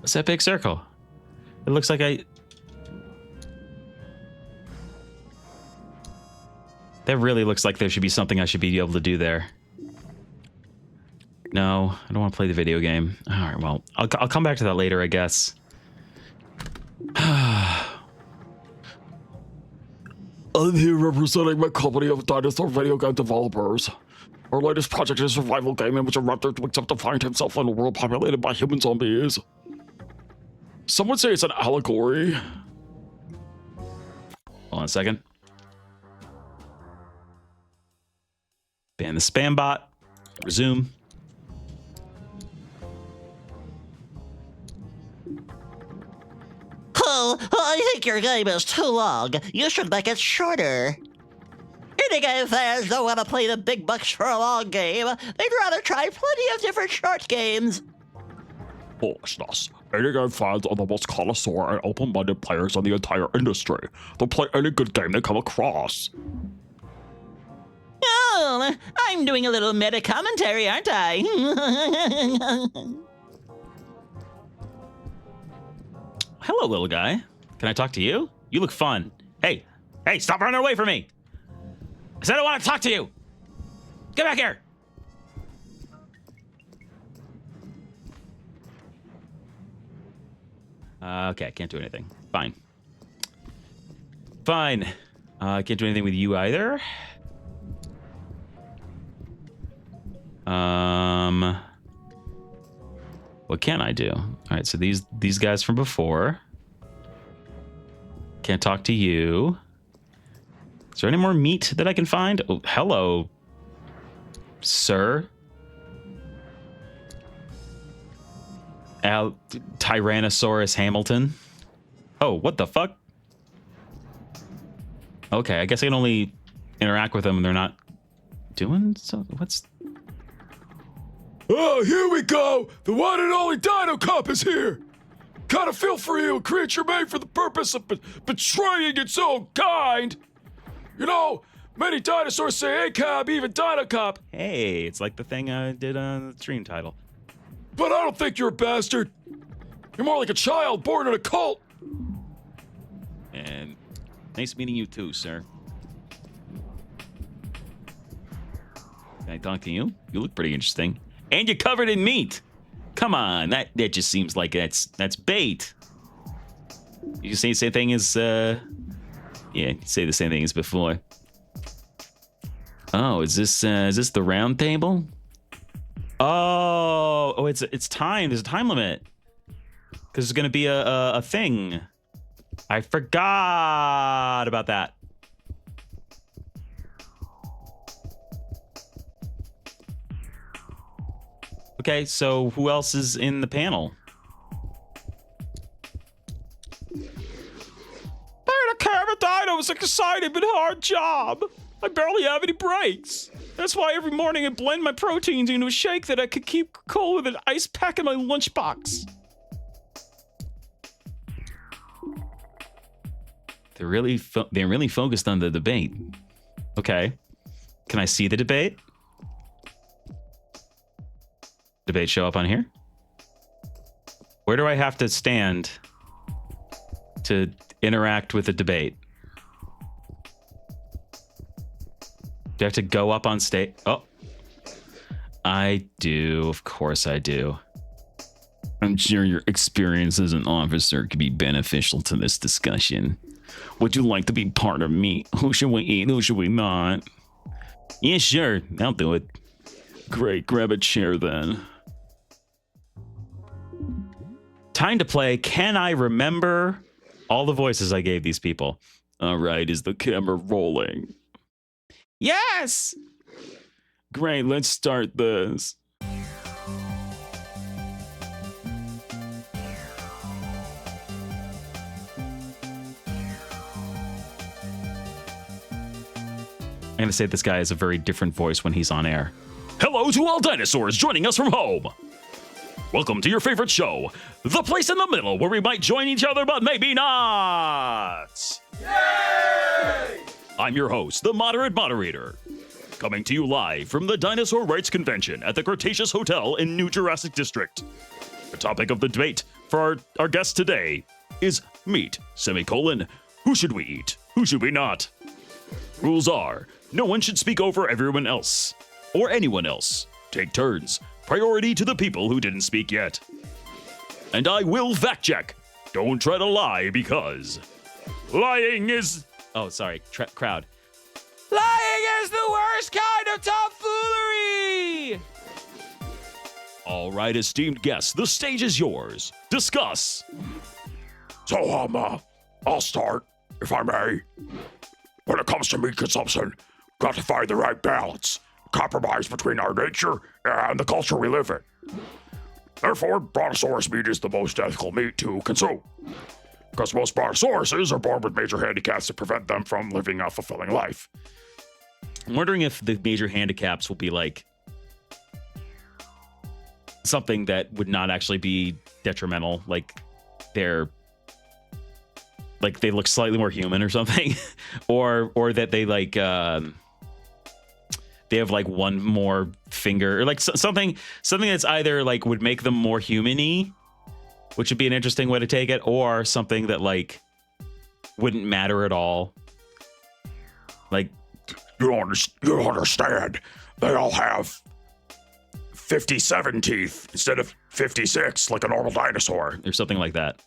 What's that big circle? It looks like that really looks like there should be something I should be able to do there. No, I don't want to play the video game. All right, well, I'll come back to that later, I guess. I'm here representing my company of dinosaur video game developers. Our latest project is a survival game in which a raptor wakes up to find himself in a world populated by human zombies. Some would say it's an allegory. Hold on a second. Ban the spam bot. Resume. Oh, I think your game is too long. You should make it shorter. Indie game fans don't want to play the big bucks for a long game. They'd rather try plenty of different short games. Bossnas, Any game fans are the most connoisseur and open-minded players in the entire industry. They'll play any good game they come across. Oh, I'm doing a little meta commentary, aren't I? Hello, little guy. Can I talk to you? You look fun. Hey, stop running away from me. I said I want to talk to you. Get back here. Okay, I can't do anything. Fine. I can't do anything with you either. What can I do? All right, so these guys from before. Can't talk to you. Is there any more meat that I can find? Oh, hello, sir. Tyrannosaurus Hamilton. Oh, what the fuck? Okay, I guess I can only interact with them when they're not doing so. What's... Oh, here we go! The one and only DINOCOP is here! Got a feel for you, a creature made for the purpose of betraying its own kind! You know, many dinosaurs say, "Hey, Cab," even DINOCOP. Hey, it's like the thing I did on the stream title. But I don't think you're a bastard. You're more like a child born in a cult. And nice meeting you too, sir. Can I talk to you? You look pretty interesting. And you're covered in meat. Come on, that just seems like that's bait. You say the same thing as yeah, say the same thing as before. Oh, is this the round table? Oh, it's time. There's a time limit. Because there's gonna be a thing. I forgot about that. Okay, so who else is in the panel? Being a Caradino is an exciting but hard job. I barely have any breaks. That's why every morning I blend my proteins into a shake that I could keep cold with an ice pack in my lunchbox. They're really focused on the debate. Okay, can I see the debate? Debate show up on here? Where do I have to stand to interact with the debate? Do I have to go up on stage? Oh, I do. Of course I do. I'm sure your experience as an officer could be beneficial to this discussion. Would you like to be part of me? Who should we eat? Who should we not? Yeah, sure. I'll do it. Great. Grab a chair then. Time to play. Can I remember all the voices I gave these people? All right. Is the camera rolling? Yes! Great. Let's start this. I'm gonna say this guy has a very different voice when he's on air. Hello to all dinosaurs joining us from home. Welcome to your favorite show, the place in the middle where we might join each other, but maybe not. Yay! I'm your host, the Moderate Moderator, coming to you live from the Dinosaur Rights Convention at the Cretaceous Hotel in New Jurassic District. The topic of the debate for our guest today is meat, who should we eat, who should we not? Rules are, no one should speak over everyone else, or anyone else. Take turns. Priority to the people who didn't speak yet. And I will fact check. Don't try to lie because lying is... Oh, sorry. Crowd. Lying is the worst kind of tomfoolery! All right, esteemed guests, the stage is yours. Discuss. So, I'll start, if I may. When it comes to meat consumption, got to find the right balance. Compromise between our nature and the culture we live in. Therefore, brontosaurus meat is the most ethical meat to consume. Because most brontosauruses are born with major handicaps that prevent them from living a fulfilling life. I'm wondering if the major handicaps will be like something that would not actually be detrimental, like they look slightly more human or something, or that they like they have like one more finger, or like something that's either like would make them more human-y, which would be an interesting way to take it, or something that like wouldn't matter at all. Like, You don't understand. They all have 57 teeth instead of 56 like a normal dinosaur. or something like that.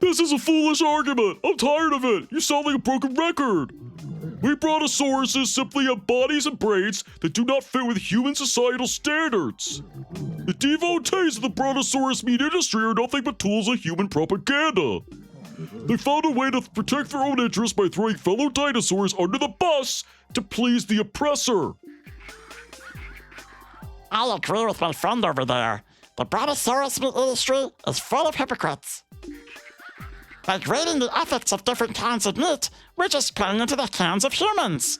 This is a foolish argument. I'm tired of it. You sound like a broken record. We brontosauruses simply have bodies and brains that do not fit with human societal standards. The devotees of the brontosaurus meat industry are nothing but tools of human propaganda. They found a way to protect their own interests by throwing fellow dinosaurs under the bus to please the oppressor. I agree with my friend over there. The brontosaurus meat industry is full of hypocrites. By grading the ethics of different kinds of meat, we're just playing into the hands of humans.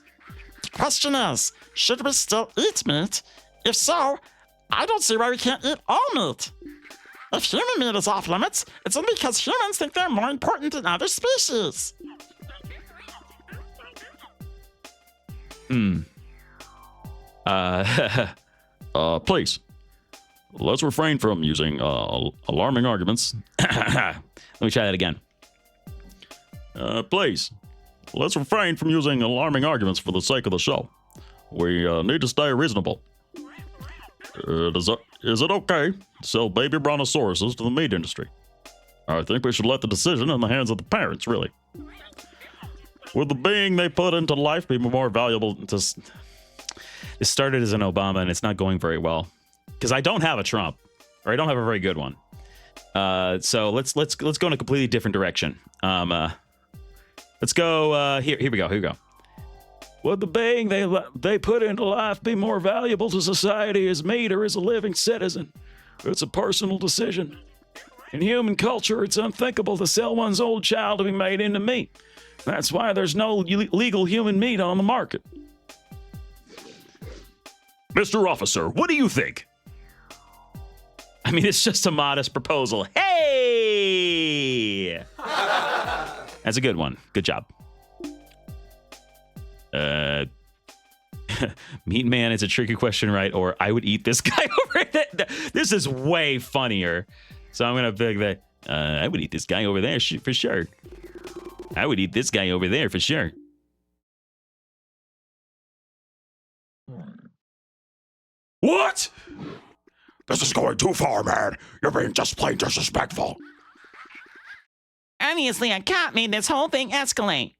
The question is, should we still eat meat? If so, I don't see why we can't eat all meat. If human meat is off limits, it's only because humans think they're more important than other species. Please, let's refrain from using alarming arguments. Let me try that again. Please, let's refrain from using alarming arguments for the sake of the show. We need to stay reasonable. Is it okay to sell baby brontosauruses to the meat industry? I think we should let the decision in the hands of the parents, really. Would the being they put into life be more valuable to... It started as an Obama, and it's not going very well. Because I don't have a Trump, or I don't have a very good one. So let's go in a completely different direction. Let's go. Here we go. Would the being they put into life be more valuable to society as meat or as a living citizen? It's a personal decision. In human culture, it's unthinkable to sell one's old child to be made into meat. That's why there's no legal human meat on the market. Mr. Officer, what do you think? I mean, it's just a modest proposal. Hey! That's a good one. Good job. Meat Man, it's a tricky question, right? Or I would eat this guy over there. This is way funnier. So I'm going to pick that. I would eat this guy over there for sure. I would eat this guy over there for sure. What? This is going too far, man. You're being just plain disrespectful. Obviously, a cop made this whole thing escalate.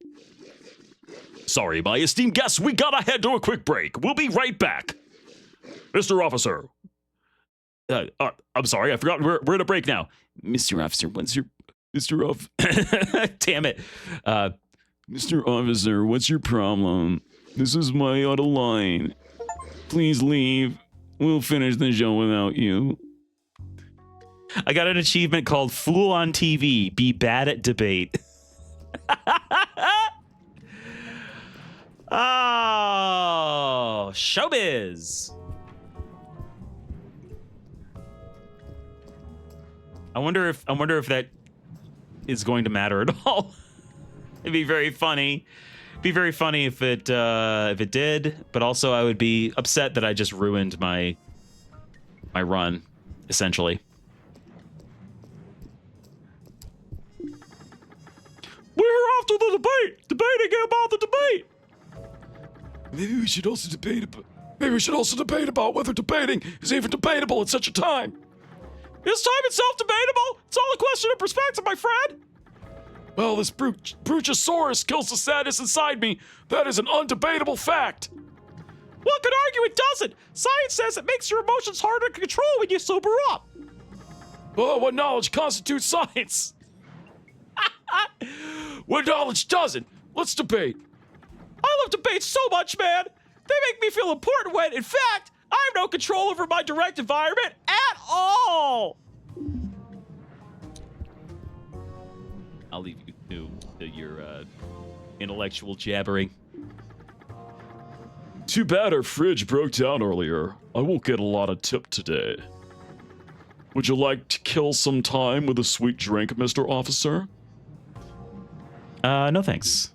Sorry, my esteemed guests, we gotta head to a quick break. We'll be right back. Mr. Officer. I'm sorry, I forgot we're in a break now. Mr. Officer, what's your... Damn it. Mr. Officer, what's your problem? This is my auto line. Please leave. We'll finish the show without you. I got an achievement called Fool on TV. Be bad at debate. Oh, showbiz. I wonder if that is going to matter at all. It'd be very funny. It'd be very funny if it did, but also I would be upset that I just ruined my run, essentially. We're off to the debate, debating about the debate. Maybe we should also debate about whether debating is even debatable at such a time. Is time itself debatable? It's all a question of perspective, my friend. Well, this Bruchosaurus kills the sadness inside me. That is an undebatable fact. One could argue it doesn't. Science says it makes your emotions harder to control when you sober up. Oh, what knowledge constitutes science? What knowledge doesn't? Let's debate. I love debates so much, man. They make me feel important when, in fact, I have no control over my direct environment at all. I'll leave you to your intellectual jabbering. Too bad our fridge broke down earlier. I won't get a lot of tip today. Would you like to kill some time with a sweet drink, Mr. Officer? No thanks.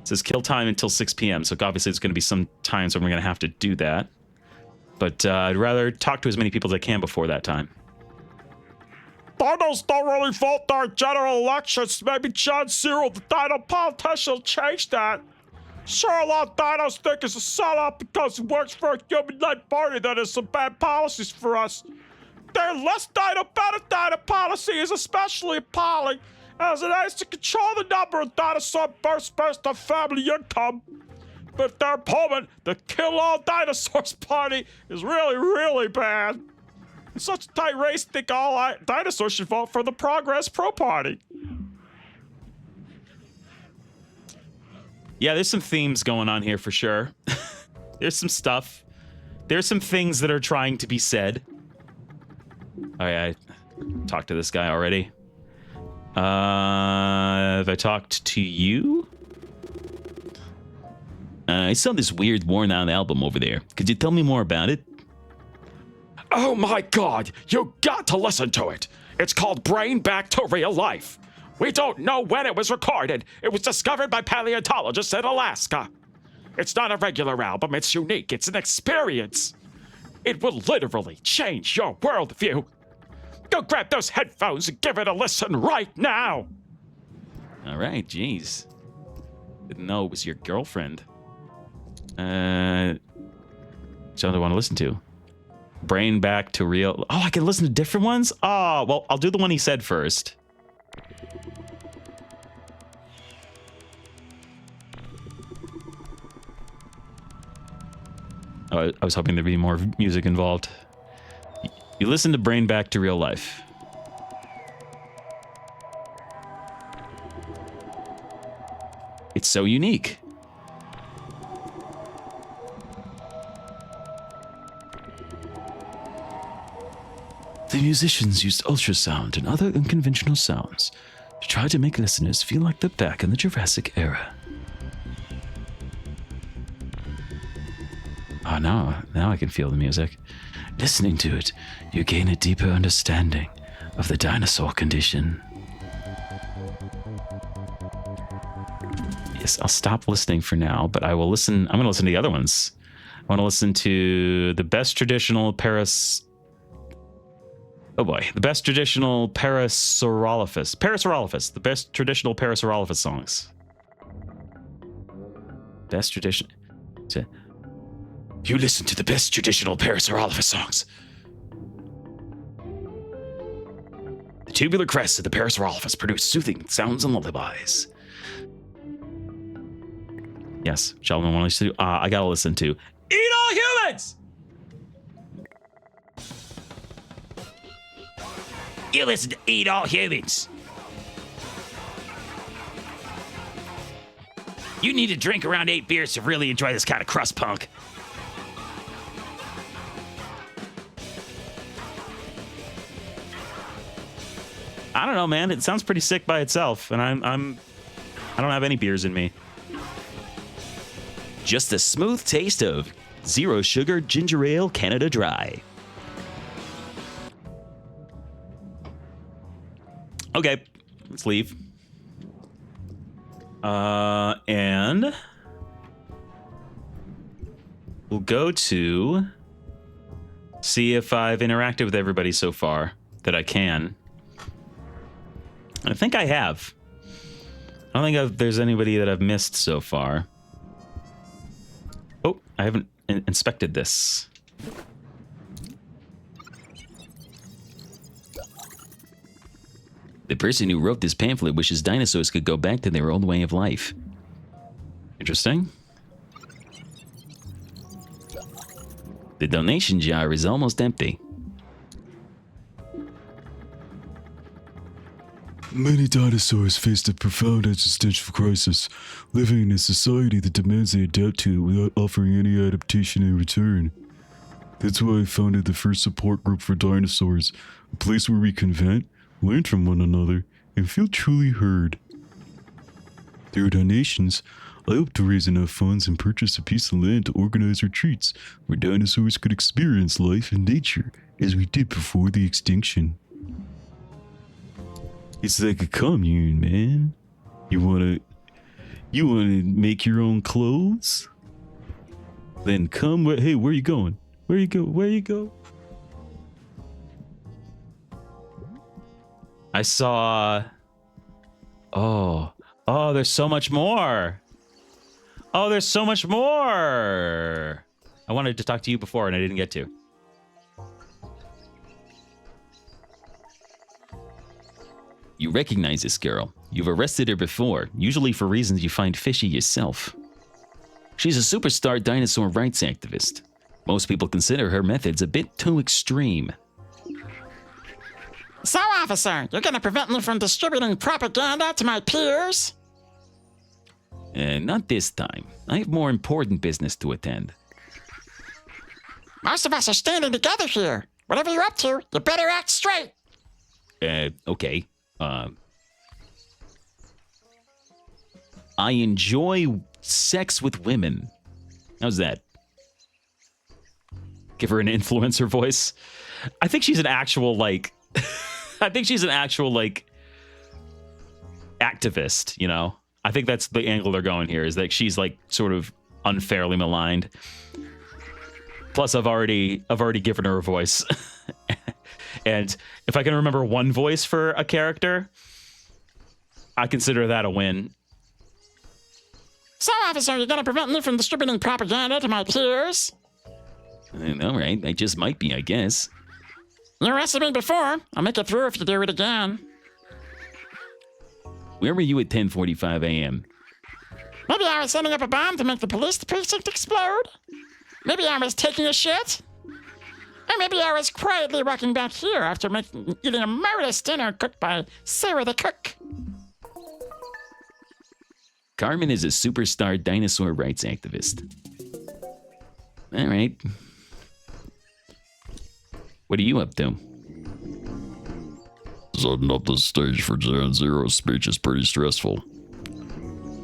It says kill time until 6 p.m. So obviously there's going to be some times when we're going to have to do that. But I'd rather talk to as many people as I can before that time. Dinos don't really vote our general elections. Maybe John Cyril, the Dino politician, will change that. Sure, a lot of dinos think it's a sellout because he works for a human-led party that has some bad policies for us. Their less dino, better dino policy is especially appalling, as it aims to control the number of dinosaur births based on family income. But their opponent, the Kill All Dinosaurs Party, is really, really bad. In such a tight race, I think all dinosaurs should vote for the Progress Pro Party. Yeah, there's some themes going on here for sure. There's some stuff. There's some things that are trying to be said. Oh yeah, I talked to this guy already. Have I talked to you? I saw this weird worn-out album over there. Could you tell me more about it? Oh my god, you got to listen to it. It's called Brain Back to Real Life. We don't know when it was recorded. It was discovered by paleontologists in Alaska. It's not a regular album, it's unique, it's an experience. It will literally change your worldview. Go grab those headphones and give it a listen right now. All right, jeez. Didn't know it was your girlfriend. Which one do I want to listen to? Brain Back to Real. Oh, I can listen to different ones? Oh, well, I'll do the one he said first. Oh, I was hoping there'd be more music involved. You listen to Brain Back to Real Life. It's so unique. The musicians used ultrasound and other unconventional sounds to try to make listeners feel like they're back in the Jurassic era. Oh, now I can feel the music. Listening to it, you gain a deeper understanding of the dinosaur condition. Yes, I'll stop listening for now, but I will listen. I'm going to listen to the other ones. I want to listen to the best traditional the best traditional Parasaurolophus. The best traditional Parasaurolophus songs. Best tradition. You listen to the best traditional Parasaurolophus songs. The tubular crests of the Parasaurolophus produce soothing sounds and lullabies. Yes, Sheldon, want to listen to? I gotta listen to Eat All Humans! You listen to Eat All Humans. You need to drink around 8 beers to really enjoy this kind of crust punk. I don't know, man. It sounds pretty sick by itself, and I don't have any beers in me. Just a smooth taste of zero sugar ginger ale Canada Dry. Okay, let's leave. And we'll go to see if I've interacted with everybody so far that I can. I think I have. I don't think there's anybody that I've missed so far. Oh, I haven't inspected this. The person who wrote this pamphlet wishes dinosaurs could go back to their old way of life. Interesting. The donation jar is almost empty. Many dinosaurs faced a profound existential crisis, living in a society that demands they adapt to it without offering any adaptation in return. That's why I founded the first support group for dinosaurs, a place where we can vent, learn from one another, and feel truly heard. Through donations, I hope to raise enough funds and purchase a piece of land to organize retreats where dinosaurs could experience life and nature as we did before the extinction. It's like a commune, man. You wanna make your own clothes? Then come. Hey, where you going? Where you go? I saw. Oh, there's so much more. Oh, there's so much more. I wanted to talk to you before and I didn't get to. You recognize this girl. You've arrested her before, usually for reasons you find fishy yourself. She's a superstar dinosaur rights activist. Most people consider her methods a bit too extreme. So, officer, you're gonna prevent me from distributing propaganda to my peers? Not this time. I have more important business to attend. Most of us are standing together here. Whatever you're up to, you better act straight. Okay. I enjoy sex with women. How's that? Give her an influencer voice. I think she's an actual, like... I think she's an actual, like... activist, you know? I think that's the angle they're going here, is that she's, like, sort of unfairly maligned. Plus, I've already given her a voice. And if I can remember one voice for a character, I consider that a win. So, officer, you're gonna prevent me from distributing propaganda to my peers? All right, I just might be, I guess. You arrested me before. I'll make it through if you do it again. Where were you at 10:45 a.m.? Maybe I was setting up a bomb to make the police precinct explode. Maybe I was taking a shit. Or maybe I was quietly walking back here after eating a marvelous dinner cooked by Sarah the cook. Carmen is a superstar dinosaur rights activist. All right. What are you up to? Setting up the stage for Gen Zero's speech is pretty stressful.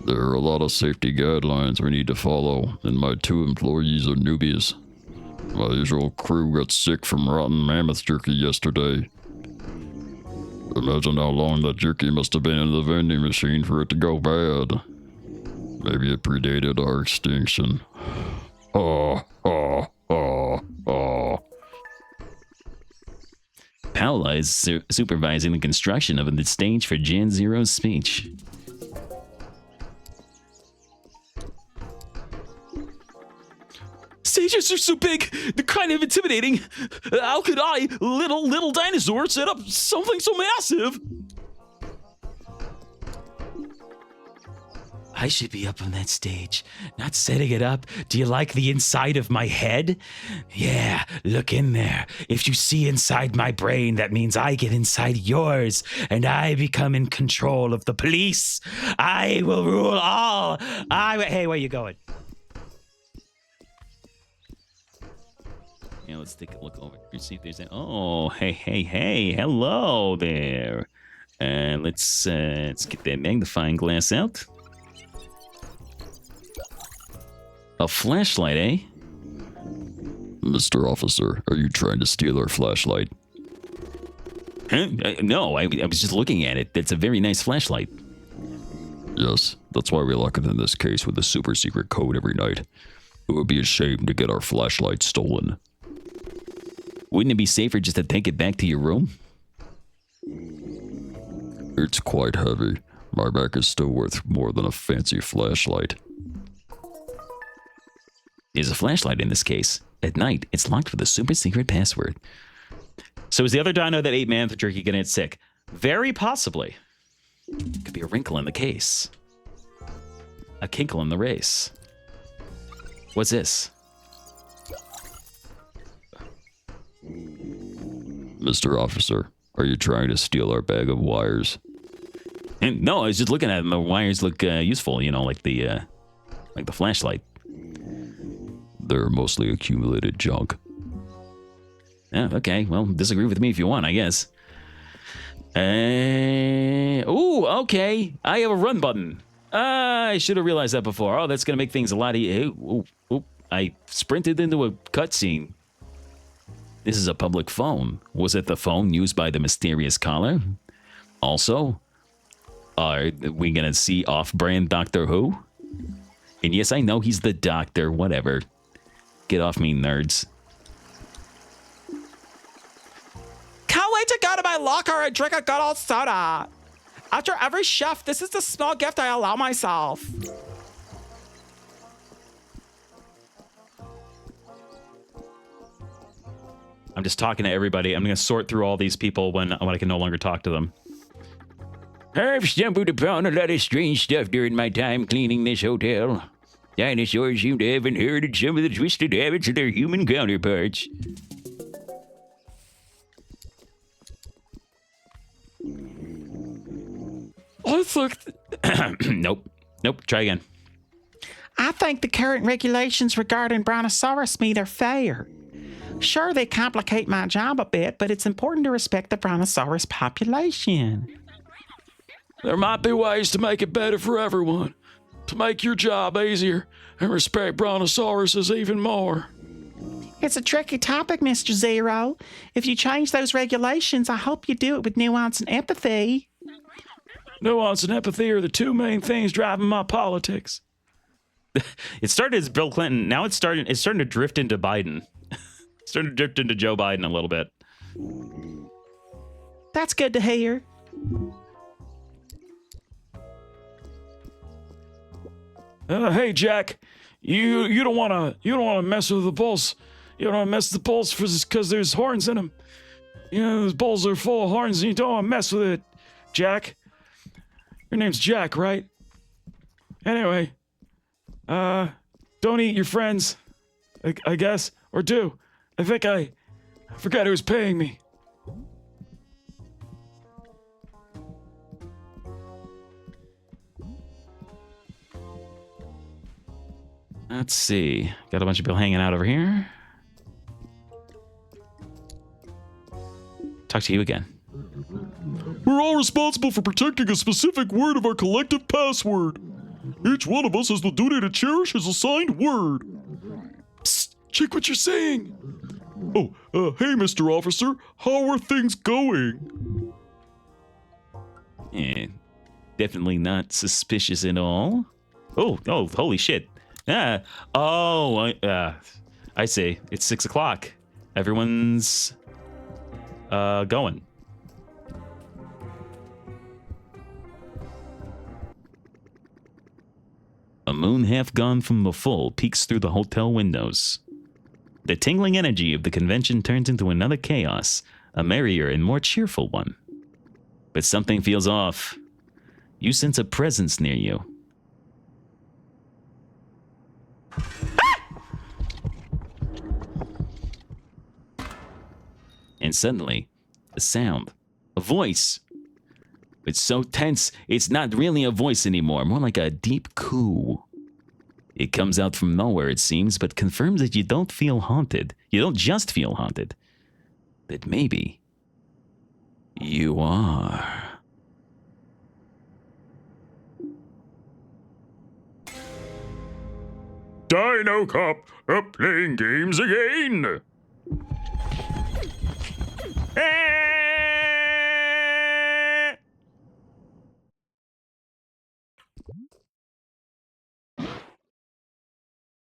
There are a lot of safety guidelines we need to follow, and my 2 employees are newbies. My usual crew got sick from rotten mammoth jerky yesterday. Imagine how long that jerky must have been in the vending machine for it to go bad. Maybe it predated our extinction. Paula is supervising the construction of the stage for Gen Zero's speech. Stages are so big, they're kind of intimidating. How could I, little dinosaur, set up something so massive? I should be up on that stage, not setting it up. Do you like the inside of my head? Yeah, look in there. If you see inside my brain, that means I get inside yours, and I become in control of the police. I will rule all. Hey, where you going? Yeah, let's take a look over here, see if there's a... Oh, hey, hello there. Let's get that magnifying glass out. A flashlight, eh? Mr. Officer, are you trying to steal our flashlight? Huh? No, I was just looking at it. That's a very nice flashlight. Yes, that's why we lock it in this case with a super secret code every night. It would be a shame to get our flashlight stolen. Wouldn't it be safer just to take it back to your room? It's quite heavy. My back is still worth more than a fancy flashlight. There's a flashlight in this case. At night, it's locked with a super secret password. So is the other dino that ate mammoth jerky gonna get sick? Very possibly. Could be a wrinkle in the case. A kinkle in the race. What's this? Mr. Officer, are you trying to steal our bag of wires? And no, I was just looking at them. The wires look useful, you know, like the flashlight. They're mostly accumulated junk. Yeah, okay. Well, disagree with me if you want, I guess. Ooh, okay. I have a run button. I should have realized that before. Oh, that's going to make things a lot easier. I sprinted into a cutscene. This is a public phone. Was it the phone used by the mysterious caller? Also, are we going to see off-brand Doctor Who? And yes, I know he's the doctor, whatever. Get off me, nerds. Can't wait to go to my locker and drink a good old soda. After every shift, this is the small gift I allow myself. I'm just talking to everybody. I'm going to sort through all these people when I can no longer talk to them. I've stumbled upon a lot of strange stuff during my time cleaning this hotel. Dinosaurs seem to have inherited some of the twisted habits of their human counterparts. I think... Nope. Try again. I think the current regulations regarding Brontosaurus meat are fair. Sure, they complicate my job a bit, but it's important to respect the Brontosaurus population. There might be ways to make it better for everyone, to make your job easier and respect brontosauruses even more. It's a tricky topic, Mr. Zero. If you change those regulations, I hope you do it with nuance and empathy. Nuance and empathy are the two main things driving my politics. It started as Bill Clinton. Now it's starting to drift into Biden. It's starting to drift into Joe Biden a little bit. That's good to hear. Hey Jack, you don't wanna mess with the bulls. You don't wanna mess with the bulls because there's horns in them. You know those bulls are full of horns, and you don't wanna mess with it, Jack. Your name's Jack, right? Anyway, don't eat your friends, I guess, or do. I think I forgot who was paying me. Let's see. Got a bunch of people hanging out over here. Talk to you again. We're all responsible for protecting a specific word of our collective password. Each one of us has the duty to cherish his assigned word. Psst, check what you're saying. Oh, hey, Mr. Officer, how are things going? Definitely not suspicious at all. Oh, holy shit. I see. It's 6 o'clock. Everyone's going. A moon half gone from the full peeks through the hotel windows. The tingling energy of the convention turns into another chaos, a merrier and more cheerful one. But something feels off. You sense a presence near you. And suddenly, a sound, a voice. It's so tense, it's not really a voice anymore, more like a deep coo. It comes out from nowhere, it seems, but confirms that you don't feel haunted. You don't just feel haunted. That maybe you are. DINOCOP, up playing games again.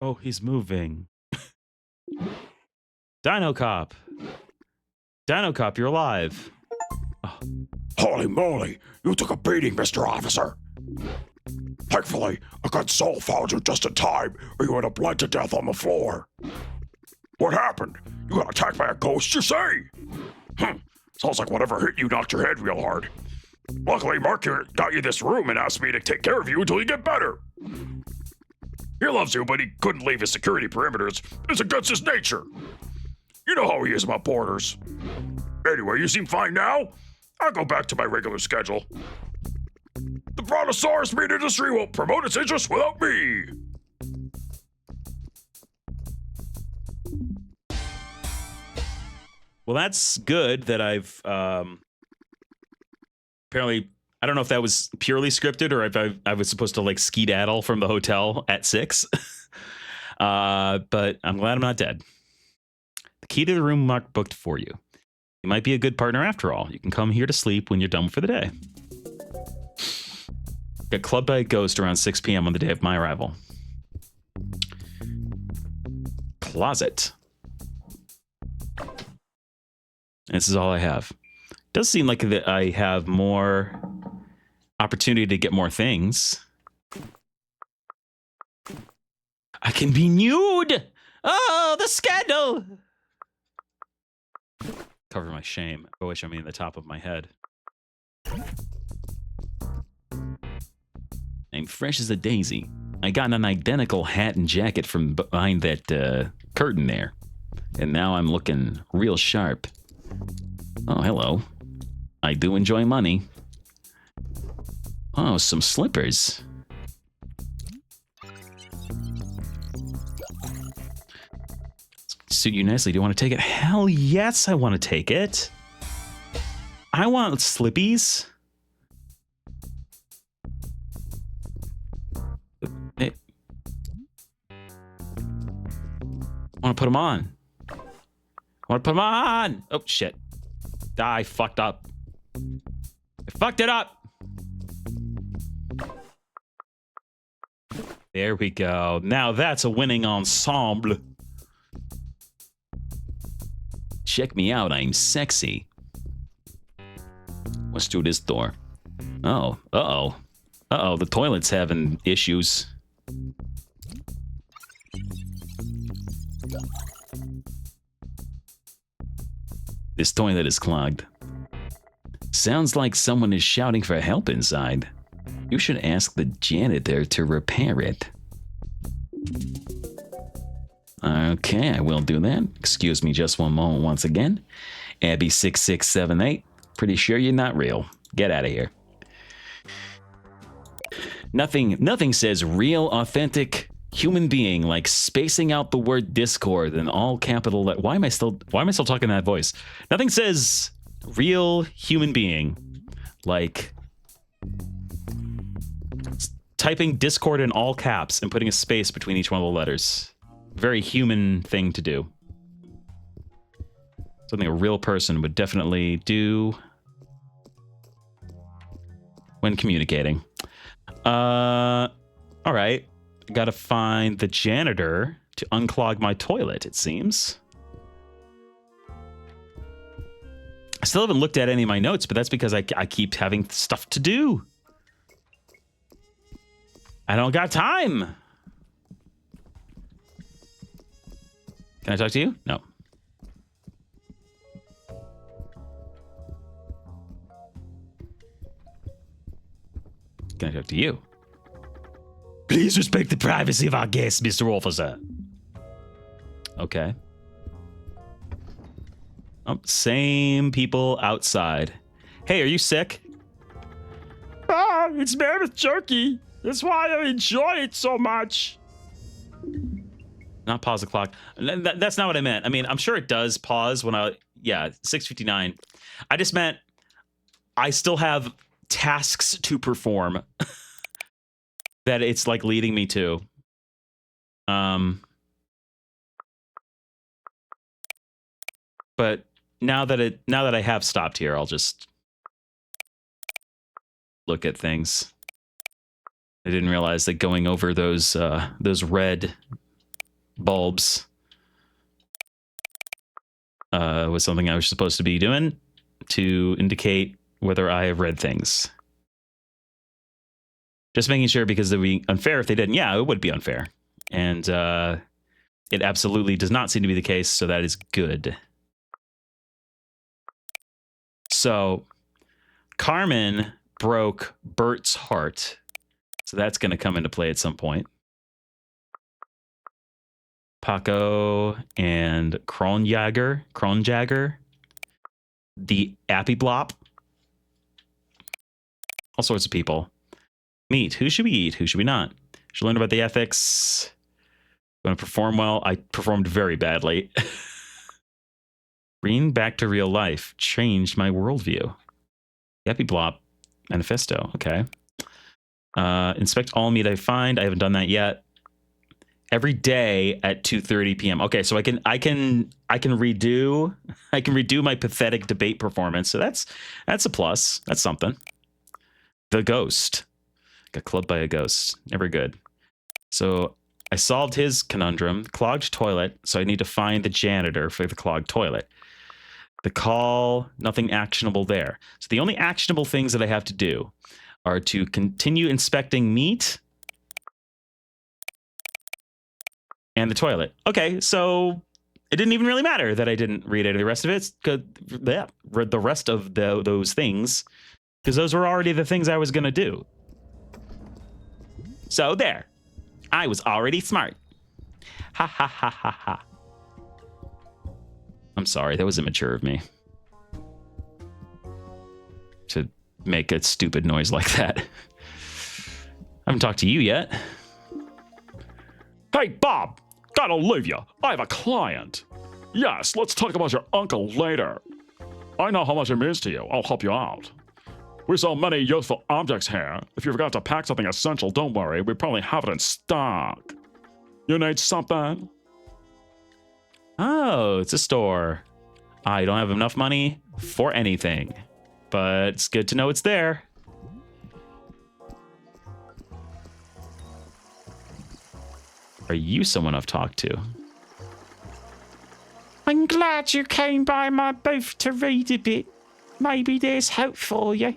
Oh, he's moving. DINOCOP. DINOCOP, you're alive. Oh. Holy moly, you took a beating, Mr. Officer. Thankfully, a good soul found you just in time, or you would have bled to death on the floor. What happened? You got attacked by a ghost, you say? Sounds like whatever hit you knocked your head real hard. Luckily, Mark here got you this room and asked me to take care of you until you get better. He loves you, but he couldn't leave his security perimeters. It's against his nature. You know how he is about borders. Anyway, you seem fine now. I'll go back to my regular schedule. The Brontosaurus meat industry won't promote its interests without me. Well, that's good that I've apparently I don't know if that was purely scripted or if I was supposed to like skedaddle from the hotel at 6. But I'm glad I'm not dead. The key to the room Mark booked for you. You might be a good partner after all. You can come here to sleep when you're done for the day. Got clubbed by a ghost around 6 p.m. on the day of my arrival. Closet. This is all I have. Does seem like that I have more opportunity to get more things. I can be nude! Oh, the scandal! Cover my shame. I wish I mean the top of my head. I'm fresh as a daisy. I got an identical hat and jacket from behind that curtain there. And now I'm looking real sharp. Oh, hello. I do enjoy money. Oh, some slippers. Suit you nicely. Do you want to take it? Hell yes, I want to take it. I want slippies. Hey. I want to put them on. I want to put them on. Oh, shit. I fucked up. I fucked it up. There we go. Now that's a winning ensemble. Check me out, I'm sexy. Let's do this door. Oh, uh-oh. Uh-oh, the toilet's having issues. This toilet is clogged. Sounds like someone is shouting for help inside. You should ask the janitor to repair it. Okay, I will do that. Excuse me just one moment once again. Abby6678. Pretty sure you're not real. Get out of here. Nothing says real, authentic human being like spacing out the word Discord in all capital. Why am I still talking that voice? Nothing says real human being like typing Discord in all caps and putting a space between each one of the letters. Very human thing to do. Something a real person would definitely do when communicating. All right. Gotta find the janitor to unclog my toilet, it seems. I still haven't looked at any of my notes, but that's because I keep having stuff to do. I don't got time. Can I talk to you? No. Can I talk to you? Please respect the privacy of our guests, Mr. Officer. Okay. Oh, same people outside. Hey, are you sick? Ah, it's mammoth jerky. That's why I enjoy it so much. Not pause the clock. That's not what I meant. I mean, I'm sure it does pause when yeah, 6:59. I just meant I still have tasks to perform that it's like leading me to. But now that I have stopped here, I'll just look at things. I didn't realize that going over those red bulbs was something I was supposed to be doing to indicate whether I have read things. Just making sure, because it would be unfair if they didn't. Yeah, it would be unfair. And it absolutely does not seem to be the case, so that is good. So Carmen broke Bert's heart. So that's going to come into play at some point. Paco and Kronjagger, the Appy Blop, all sorts of people. Meat. Who should we eat? Who should we not? Should learn about the ethics. Going to perform well. I performed very badly. Bringing back to real life changed my worldview. The Appy Blop Manifesto. Okay. Inspect all meat I find. I haven't done that yet. Every day at 2:30 p.m. Okay, so I can redo my pathetic debate performance. So that's a plus. That's something. The ghost. Got clubbed by a ghost. Never good. So I solved his conundrum. Clogged toilet. So I need to find the janitor for the clogged toilet. The call, nothing actionable there. So the only actionable things that I have to do are to continue inspecting meat and the toilet. Okay, so it didn't even really matter that I didn't read any of the rest of it. Read the rest of those things, because those were already the things I was going to do. So there. I was already smart. Ha ha ha ha ha. I'm sorry, that was immature of me to make a stupid noise like that. I haven't talked to you yet. Hey, Bob! Gotta leave you. I have a client. Yes, let's talk about your uncle later. I know how much it means to you. I'll help you out. We sell many useful objects here. If you forgot to pack something essential, don't worry. We probably have it in stock. You need something? Oh, it's a store. I don't have enough money for anything, but it's good to know it's there. Are you someone I've talked to? I'm glad you came by my booth to read a bit. Maybe there's hope for you.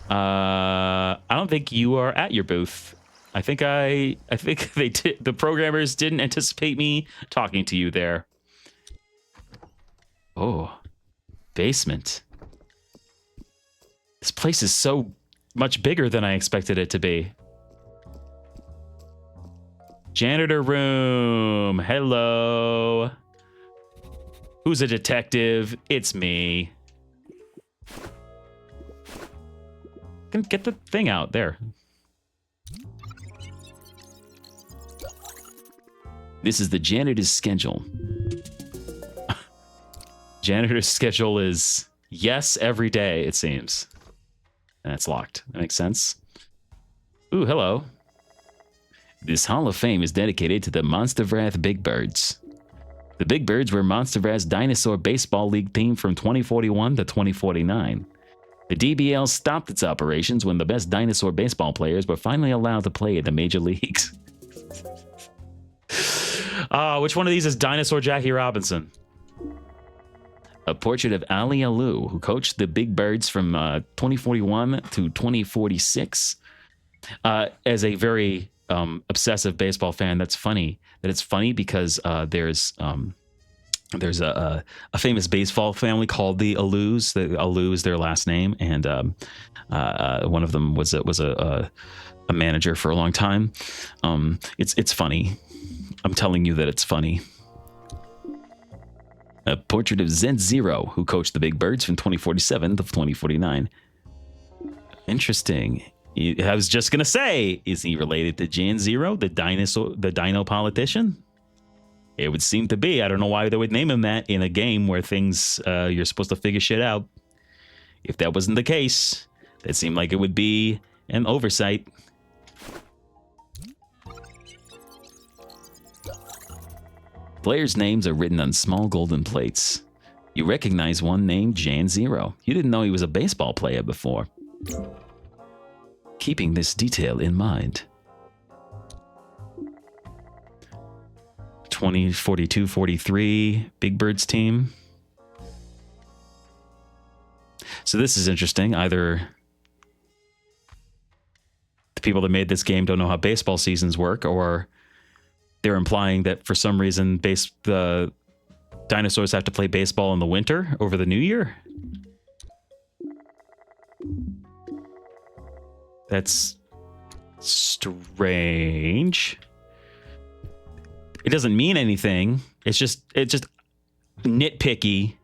I don't think you are at your booth. I think they did. The programmers didn't anticipate me talking to you there. Oh, basement. This place is so much bigger than I expected it to be. Janitor room. Hello. Who's a detective? It's me. Can get the thing out there. This is the janitor's schedule. Janitor's schedule is yes every day, it seems. And it's locked. That makes sense. Ooh, hello. This Hall of Fame is dedicated to the Monster Wrath Big Birds. The Big Birds were Monster Wrath's Dinosaur Baseball League team from 2041 to 2049. The DBL stopped its operations when the best dinosaur baseball players were finally allowed to play in the major leagues. Which one of these is Dinosaur Jackie Robinson? A portrait of Ali Alou, who coached the Big Birds from 2041 to 2046. As a very obsessive baseball fan, that's funny. That it's funny because there's a famous baseball family called the Alous. The Alou is their last name, and one of them was a manager for a long time. It's funny. I'm telling you that it's funny. A portrait of Z0, who coached the Big Birds from 2047 to 2049. Interesting. I was just gonna say, is he related to Jan Zero, the dino politician? It would seem to be. I don't know why they would name him that in a game where things you're supposed to figure shit out. If that wasn't the case, that seemed like it would be an oversight. Players' names are written on small golden plates. You recognize one named Jan Zero. You didn't know he was a baseball player before. Keeping this detail in mind. 2042-43 Big Birds team. So this is interesting. Either the people that made this game don't know how baseball seasons work, or they're implying that for some reason the dinosaurs have to play baseball in the winter over the new year. That's strange. It doesn't mean anything. It's just nitpicky.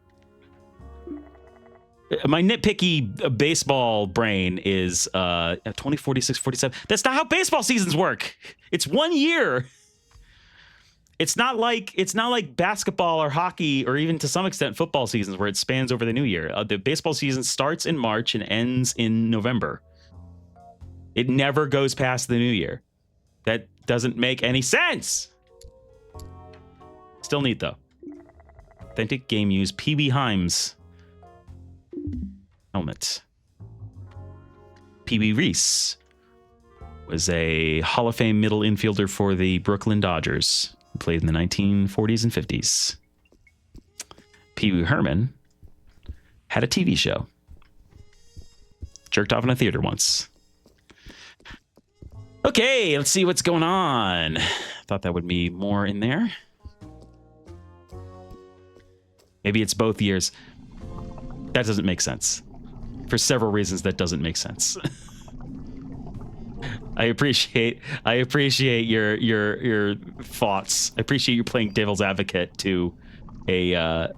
My nitpicky baseball brain is 2046-47. That's not how baseball seasons work. It's 1 year. It's not like basketball or hockey or even to some extent football seasons where it spans over the new year. The baseball season starts in March and ends in November. It never goes past the new year. That doesn't make any sense. Still neat though. Authentic game use Pee-wee Himes helmet. Pee-wee Reese was a Hall of Fame middle infielder for the Brooklyn Dodgers. He played in the 1940s and 50s. Pee-wee Herman had a TV show. Jerked off in a theater once. Okay, let's see what's going on. Thought that would be more in there. Maybe it's both years. That doesn't make sense. For several reasons, that doesn't make sense. I appreciate your thoughts. I appreciate you playing devil's advocate to a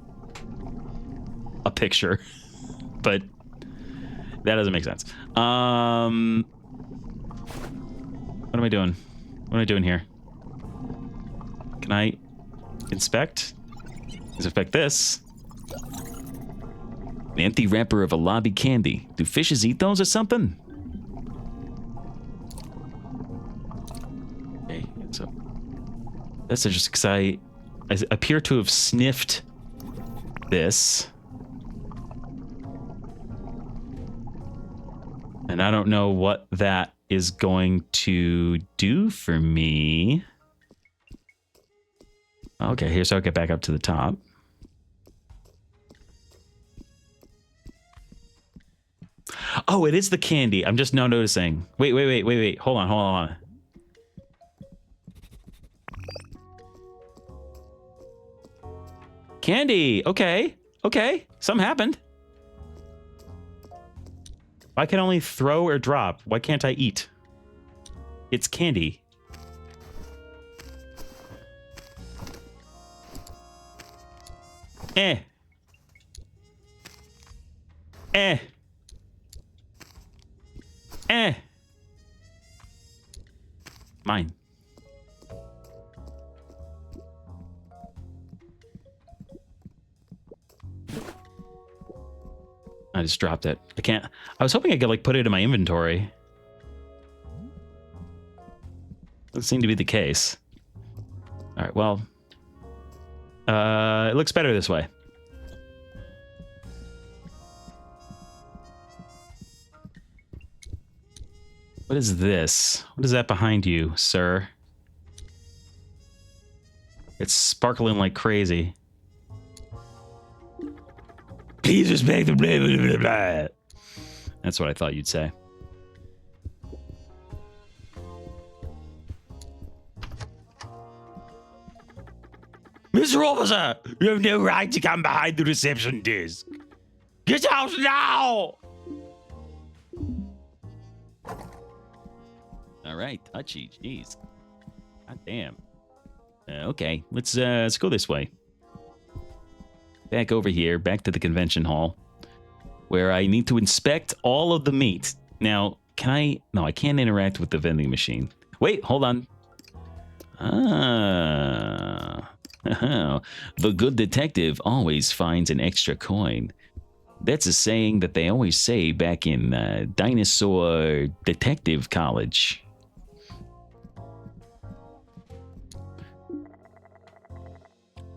picture, but that doesn't make sense. What am I doing? What am I doing here? Can I inspect? Let's inspect this. An empty wrapper of a lobby candy. Do fishes eat those or something? Okay, so that's interesting because I appear to have sniffed this. And I don't know what that is going to do for me. Okay, here's how I get back up to the top. Oh, it is the candy. I'm just now noticing. Wait. Hold on. Candy. Okay. Something happened. I can only throw or drop. Why can't I eat? It's candy. Mine. I just dropped it. I can't. I was hoping I could like put it in my inventory. Doesn't seem to be the case. All right, well, it looks better this way. What is this? What is that behind you, sir? It's sparkling like crazy. Please respect the blah, blah, blah, blah. That's what I thought you'd say. Mr. Officer, you have no right to come behind the reception desk. Get out now! All right, touchy, jeez. God damn. Okay, let's go this way. Back over here, back to the convention hall, where I need to inspect all of the meat. Now, can I? No, I can't interact with the vending machine. Wait, hold on. The good detective always finds an extra coin. That's a saying that they always say back in Dinosaur Detective College.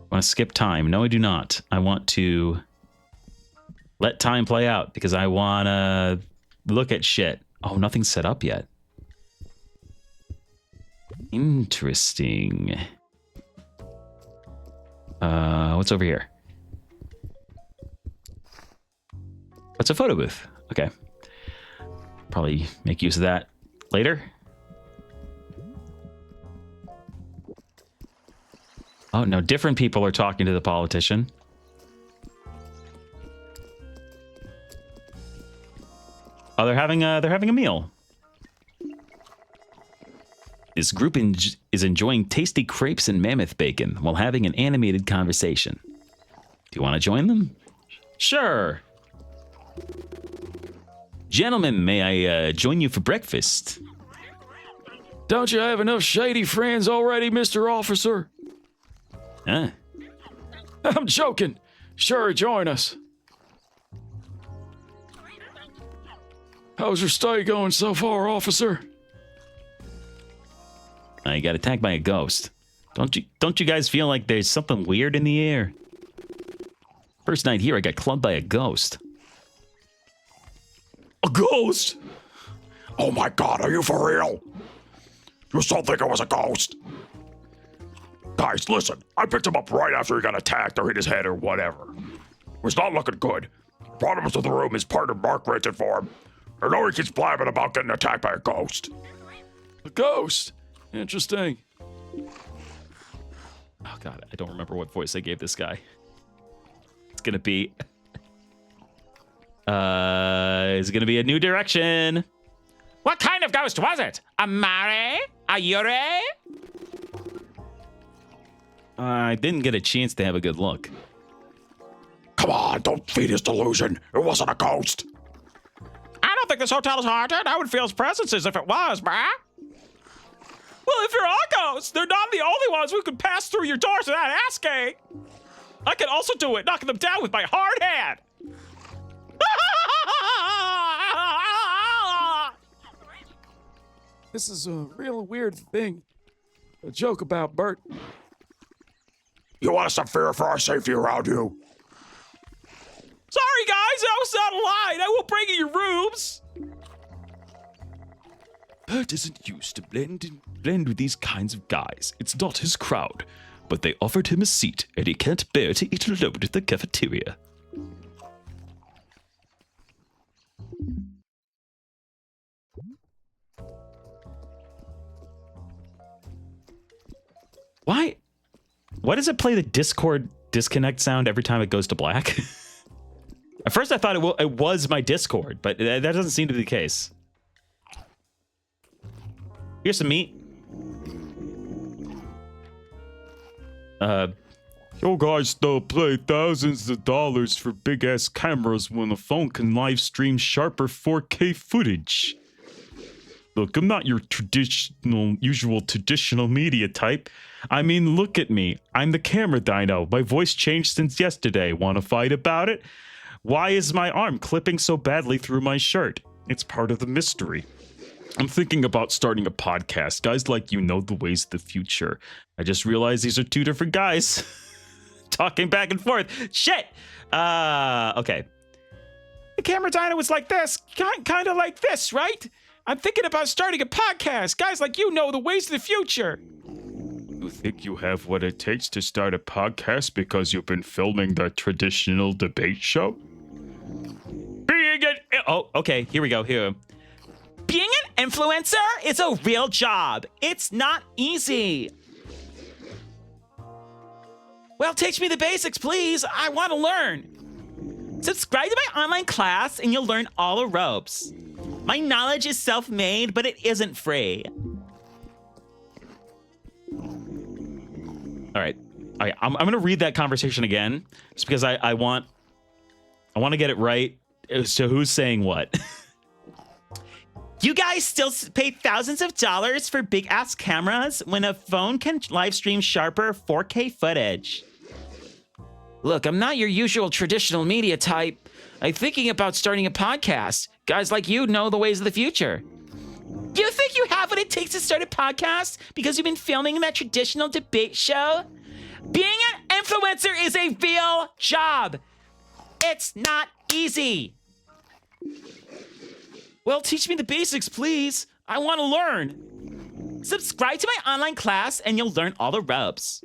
I want to skip time. No, I do not. I want to let time play out because I want to look at shit. Oh, nothing's set up yet. Interesting. What's over here? What's a photo booth? Okay. Probably make use of that later. Oh, no, different people are talking to the politician. Oh, they're having a meal. This group is enjoying tasty crepes and mammoth bacon while having an animated conversation. Do you want to join them? Sure. Gentlemen, may I join you for breakfast? Don't you have enough shady friends already, Mr. Officer? Huh? I'm joking. Sure, join us. How's your stay going so far, officer? I got attacked by a ghost. Don't you guys feel like there's something weird in the air? First night here, I got clubbed by a ghost. A ghost? Oh my god, are you for real? You still think it was a ghost? Guys, listen, I picked him up right after he got attacked or hit his head or whatever. It was not looking good. Brought him to the room his partner Mark rented for him. I know he keeps blabbing about getting attacked by a ghost. A ghost? Interesting. Oh god, I don't remember what voice I gave this guy. It's gonna be... it's gonna be a new direction. What kind of ghost was it? A Mare? A Yure? I didn't get a chance to have a good look. Come on, don't feed his delusion. It wasn't a ghost. I don't think this hotel is haunted. I would feel his presence as if it was, bruh. Well, if you're all ghosts, they're not the only ones who could pass through your doors without asking. I can also do it, knocking them down with my hard hand. This is a real weird thing. A joke about Bert. You want us to fear for our safety around you? Sorry, guys, that was not a lie. I will bring you your rooms. Bert isn't used to blend with these kinds of guys. It's not his crowd. But they offered him a seat, and he can't bear to eat alone at the cafeteria. Why does it play the Discord disconnect sound every time it goes to black? At first I thought it was my Discord, but that doesn't seem to be the case. Here's some meat. You guys still pay thousands of dollars for big-ass cameras when a phone can live stream sharper 4K footage. Look, I'm not your usual traditional media type. I mean, look at me. I'm the camera dino. My voice changed since yesterday. Want to fight about it? Why is my arm clipping so badly through my shirt? It's part of the mystery. I'm thinking about starting a podcast. Guys like you know the ways of the future. I just realized these are two different guys talking back and forth. Shit! Okay. The camera dino was like this, kind of like this, right? I'm thinking about starting a podcast. Guys like you know the ways of the future. You think you have what it takes to start a podcast because you've been filming the traditional debate show? Being an... Oh, okay. Here we go. Here. Being an influencer is a real job. It's not easy. Well, teach me the basics, please. I want to learn. Subscribe to my online class and you'll learn all the ropes. My knowledge is self-made, but it isn't free. All right. I'm going to read that conversation again just because I want to get it right as to who's saying what. You guys still pay thousands of dollars for big-ass cameras when a phone can live stream sharper 4K footage. Look, I'm not your usual traditional media type. I'm thinking about starting a podcast. Guys like you know the ways of the future. You think you have what it takes to start a podcast because you've been filming that traditional debate show? Being an influencer is a real job. It's not easy. Well, teach me the basics, please. I want to learn. Subscribe to my online class and you'll learn all the ropes.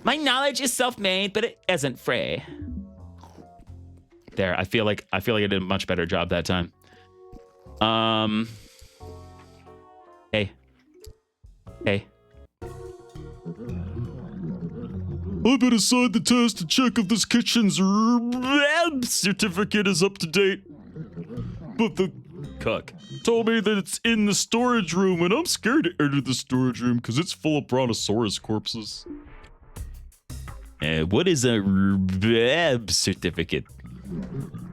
My knowledge is self-made, but it isn't free. There, I feel like I did a much better job that time. Hey. I've been assigned the task to check if this kitchen's certificate is up to date. But the cook told me that it's in the storage room, and I'm scared to enter the storage room because it's full of brontosaurus corpses. What is a certificate?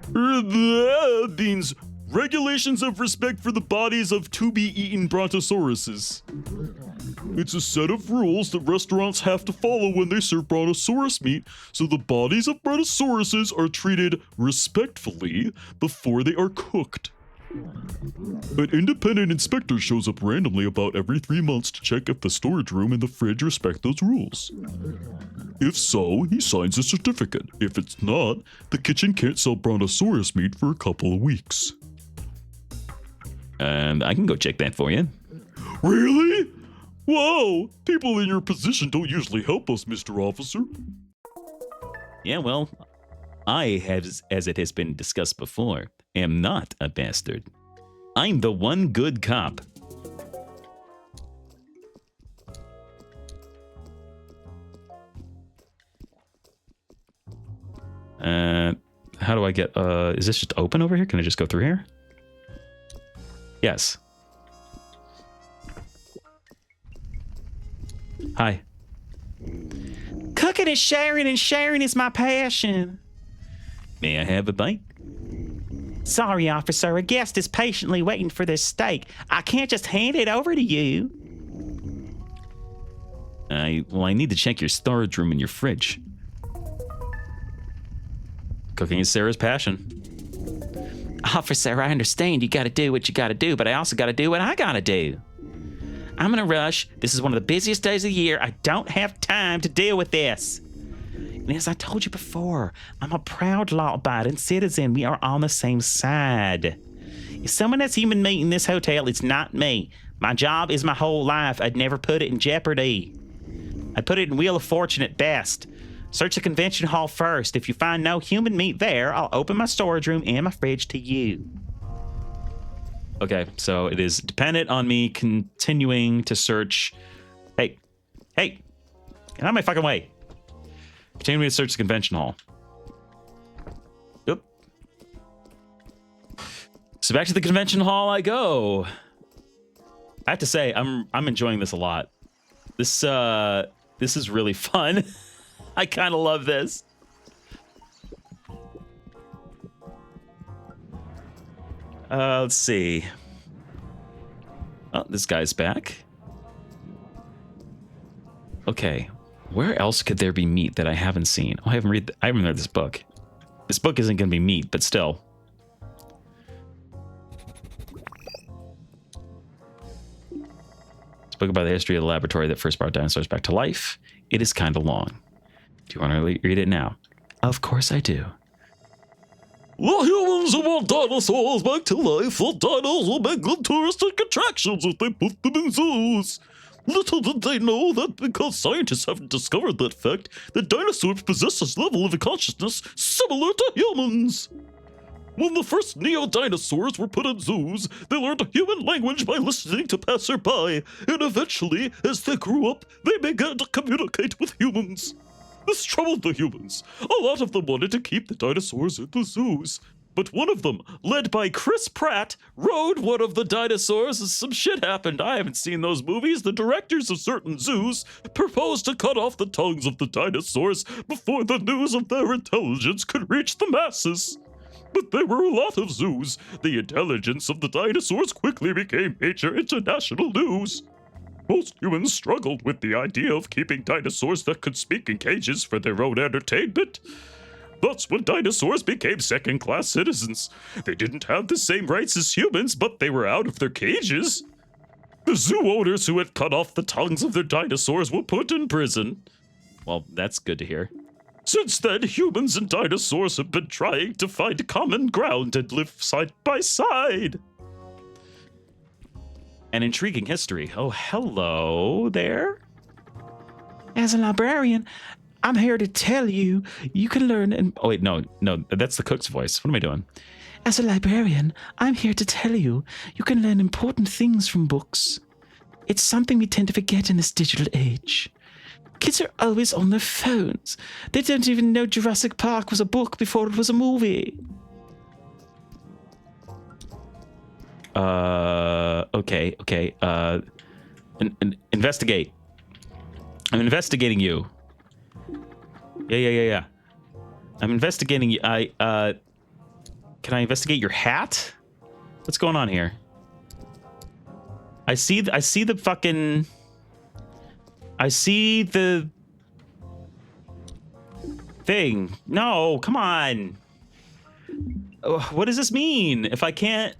Means Regulations of respect for the bodies of to-be-eaten brontosauruses. It's a set of rules that restaurants have to follow when they serve brontosaurus meat, so the bodies of brontosauruses are treated respectfully before they are cooked. An independent inspector shows up randomly about every 3 months to check if the storage room and the fridge respect those rules. If so, he signs a certificate. If it's not, the kitchen can't sell brontosaurus meat for a couple of weeks. I can go check that for you. Really? Whoa! People in your position don't usually help us, Mr. Officer. Yeah, well, I have, as it has been discussed before, am not a bastard. I'm the one good cop. How do I get, is this just open over here? Can I just go through here? Yes. Hi. Cooking and sharing is my passion. May I have a bite? Sorry, officer. A guest is patiently waiting for this steak. I can't just hand it over to you. Well, I need to check your storage room and your fridge. Cooking is Sarah's passion. Officer, I understand you gotta do what you gotta do, but I also gotta do what I gotta do. I'm in a rush. This is one of the busiest days of the year. I don't have time to deal with this. And as I told you before, I'm a proud law-abiding citizen. We are on the same side. If someone has human meat in this hotel, it's not me. My job is my whole life. I'd never put it in jeopardy. I'd put it in Wheel of Fortune at best. Search the convention hall first. If you find no human meat there, I'll open my storage room and my fridge to you. Okay, so it is dependent on me continuing to search. Hey, get out of my fucking way. Continuing to search the convention hall. Yep. So back to the convention hall I go. I have to say, I'm enjoying this a lot. This is really fun. I kind of love this. Let's see. Oh, this guy's back. Okay, where else could there be meat that I haven't seen? Oh, I haven't read this book. This book isn't going to be meat, but still. It's a book about the history of the laboratory that first brought dinosaurs back to life. It is kind of long. Do you want to read it now? Of course I do. The humans who brought dinosaurs back to life thought dinos will make good touristic attractions if they put them in zoos. Little did they know that because scientists haven't discovered that fact, that dinosaurs possess a level of consciousness similar to humans. When the first neo-dinosaurs were put in zoos, they learned human language by listening to passerby, and eventually, as they grew up, they began to communicate with humans. This troubled the humans. A lot of them wanted to keep the dinosaurs in the zoos. But one of them, led by Chris Pratt, rode one of the dinosaurs as some shit happened. I haven't seen those movies. The directors of certain zoos proposed to cut off the tongues of the dinosaurs before the news of their intelligence could reach the masses. But there were a lot of zoos. The intelligence of the dinosaurs quickly became major international news. Most humans struggled with the idea of keeping dinosaurs that could speak in cages for their own entertainment. That's when dinosaurs became second-class citizens. They didn't have the same rights as humans, but they were out of their cages. The zoo owners who had cut off the tongues of their dinosaurs were put in prison. Well, that's good to hear. Since then, humans and dinosaurs have been trying to find common ground and live side by side. An intriguing history. Oh, hello there. As a librarian, I'm here to tell you, you can learn and... Oh, wait, no, that's the cook's voice. What am I doing? As a librarian, I'm here to tell you, you can learn important things from books. It's something we tend to forget in this digital age. Kids are always on their phones. They don't even know Jurassic Park was a book before it was a movie. Okay. Investigate. I'm investigating you. Yeah. I'm investigating you. Can I investigate your hat? What's going on here? I see the fucking... I see the... thing. No, come on. What does this mean? If I can't...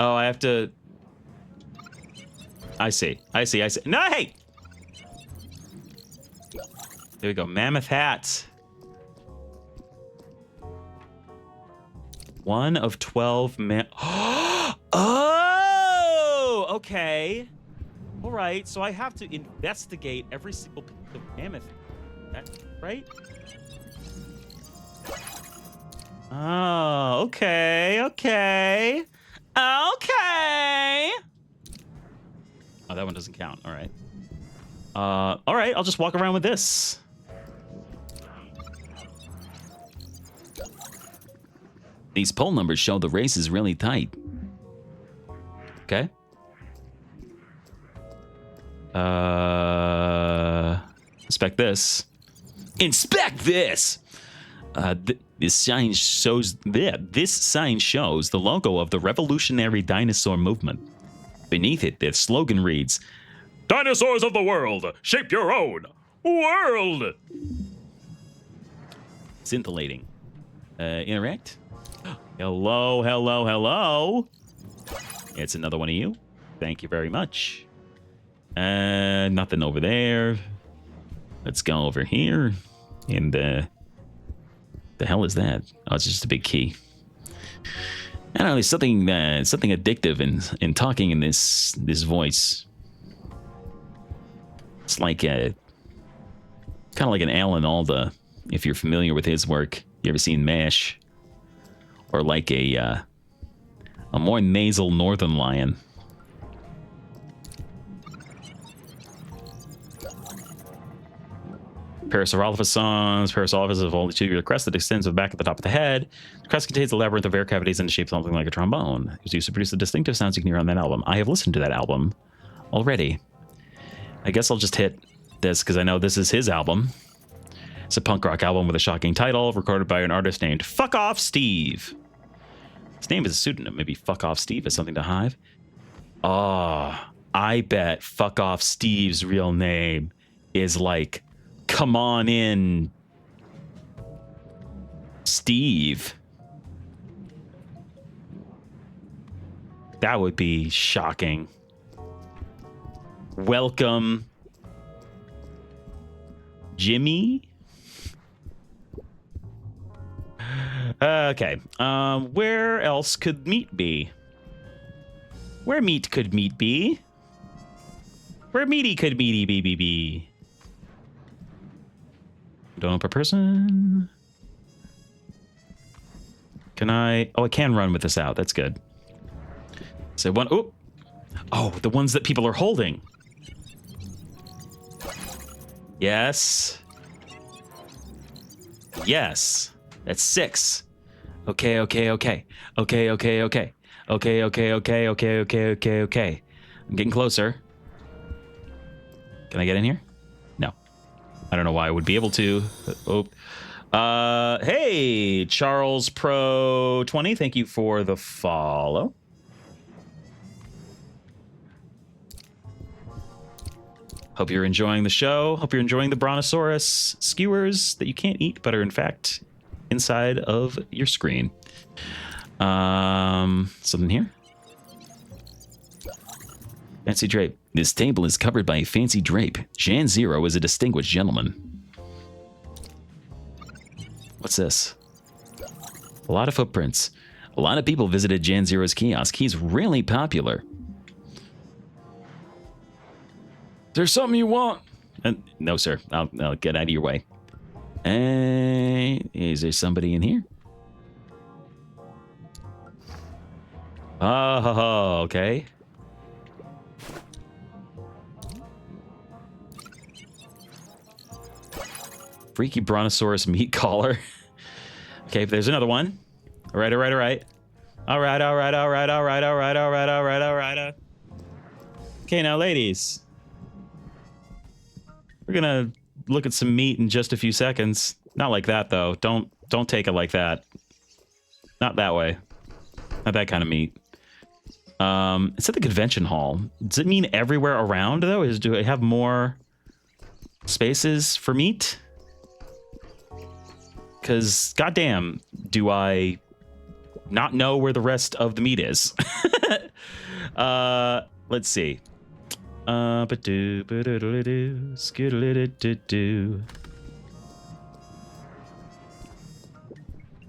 Oh, I have to... I see. No, hey! There we go. Mammoth hat. 1 of 12 Oh! Okay. All right, so I have to investigate every single piece of mammoth. Right? Oh, okay. Oh, that one doesn't count. All right. All right, I'll just walk around with this. These poll numbers show the race is really tight. Okay. Inspect this. Inspect this! This sign shows the logo of the Revolutionary Dinosaur Movement. Beneath it, the slogan reads, Dinosaurs of the world, shape your own world. scintillating. Interact? Hello. It's another one of you. Thank you very much. Nothing over there. Let's go over here. And the hell is that? Oh, it's just a big key. I don't know. There's something addictive in talking in this voice. It's like kind of like an Alan Alda. If you're familiar with his work, you ever seen MASH? Or like a more nasal Northern Lion. Parasaurolophus songs. Parasaurolophus of all the tubular crest that extends to the back at the top of the head. The crest contains a labyrinth of air cavities and shapes something like a trombone. It was used to produce the distinctive sounds you can hear on that album. I have listened to that album already. I guess I'll just hit this because I know this is his album. It's a punk rock album with a shocking title, recorded by an artist named Fuck Off Steve. His name is a pseudonym. Maybe Fuck Off Steve is something to hive. Oh, I bet Fuck Off Steve's real name is like, come on in, Steve. That would be shocking. Welcome, Jimmy. Okay. Where else could meat be? Where meat could meat be? Where meaty could meaty be? Don't know per person. Can I? Oh, I can run with this out. That's good. So one. Oh, the ones that people are holding. Yes. That's 6. Okay. I'm getting closer. Can I get in here? No. I don't know why I would be able to. Hey, Charles Pro 20. Thank you for the follow. Hope you're enjoying the show. Hope you're enjoying the Brontosaurus skewers that you can't eat, but are in fact inside of your screen. Something here? Fancy drape. This table is covered by a fancy drape. Jan Zero is a distinguished gentleman. What's this? A lot of footprints. A lot of people visited Jan Zero's kiosk. He's really popular. Is there something you want? No, sir. I'll get out of your way. Is there somebody in here? Oh, okay. Freaky Brontosaurus meat collar. Okay, there's another one. All right. Okay, now, ladies. We're gonna look at some meat in just a few seconds. Not like that, though. Don't Don't take it like that. Not that way. Not that kind of meat. It's at the convention hall. Does it mean everywhere around, though? Do I have more spaces for meat? Because, goddamn, do I not know where the rest of the meat is? Let's see. Well,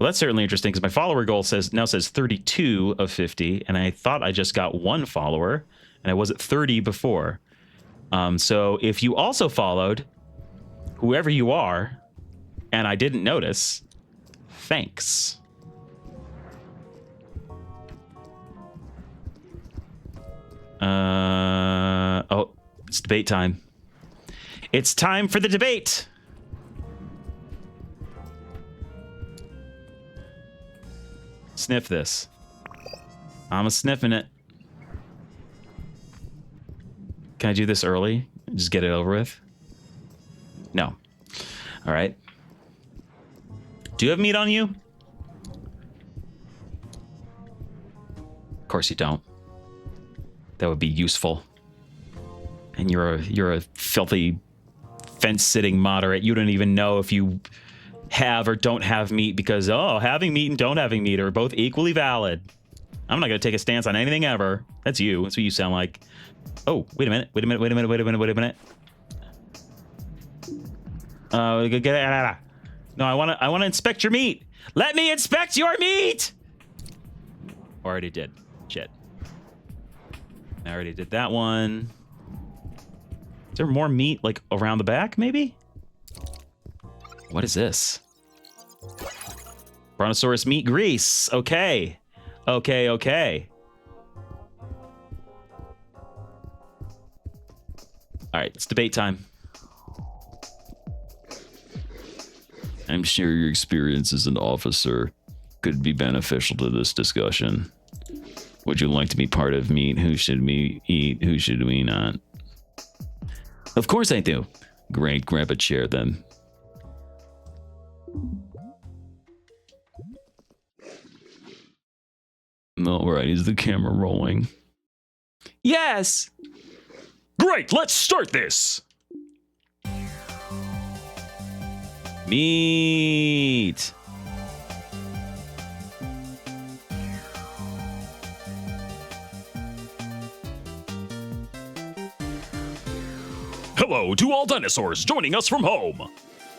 that's certainly interesting because my follower goal now says 32 of 50, and I thought I just got 1 follower, and I was at 30 before. So if you also followed, whoever you are, and I didn't notice, thanks. Oh, it's debate time. It's time for the debate. Sniff this. I'm a sniffing it. Can I do this early? Just get it over with? No. All right. Do you have meat on you? Of course you don't. That would be useful. And you're a filthy fence-sitting moderate. You don't even know if you have or don't have meat because, having meat and don't having meat are both equally valid. I'm not going to take a stance on anything ever. That's you. That's what you sound like. Oh, wait a minute. No, I want to inspect your meat. Let me inspect your meat. Already did. Shit. I already did that one. Is there more meat like around the back, maybe? What is this? Brontosaurus meat grease. Okay. Okay. All right, it's debate time. I'm sure your experience as an officer could be beneficial to this discussion. Would you like to be part of meat? Who should we eat? Who should we not? Of course I do. Great, grab a chair then. All right, is the camera rolling? Yes. Great, let's start this. Meat. Hello to all dinosaurs joining us from home.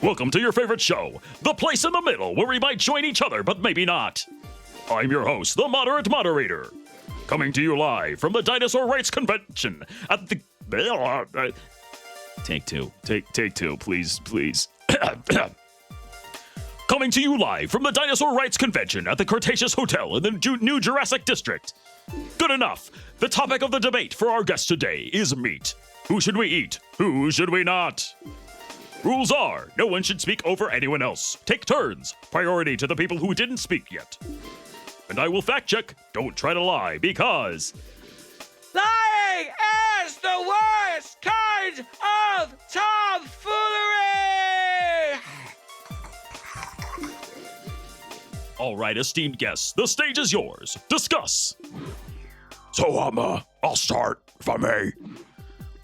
Welcome to your favorite show, the place in the middle where we might join each other, but maybe not. I'm your host, the Moderate Moderator, coming to you live from the Dinosaur Rights Convention at the... Take two. Take two, please. Coming to you live from the Dinosaur Rights Convention at the Cretaceous Hotel in the New Jurassic District. Good enough. The topic of the debate for our guest today is meat. Who should we eat? Who should we not? Rules are, no one should speak over anyone else. Take turns. Priority to the people who didn't speak yet. And I will fact check. Don't try to lie, because... Lying is the worst kind of tomfoolery! All right, esteemed guests, the stage is yours. Discuss. So, I'll start, if I may.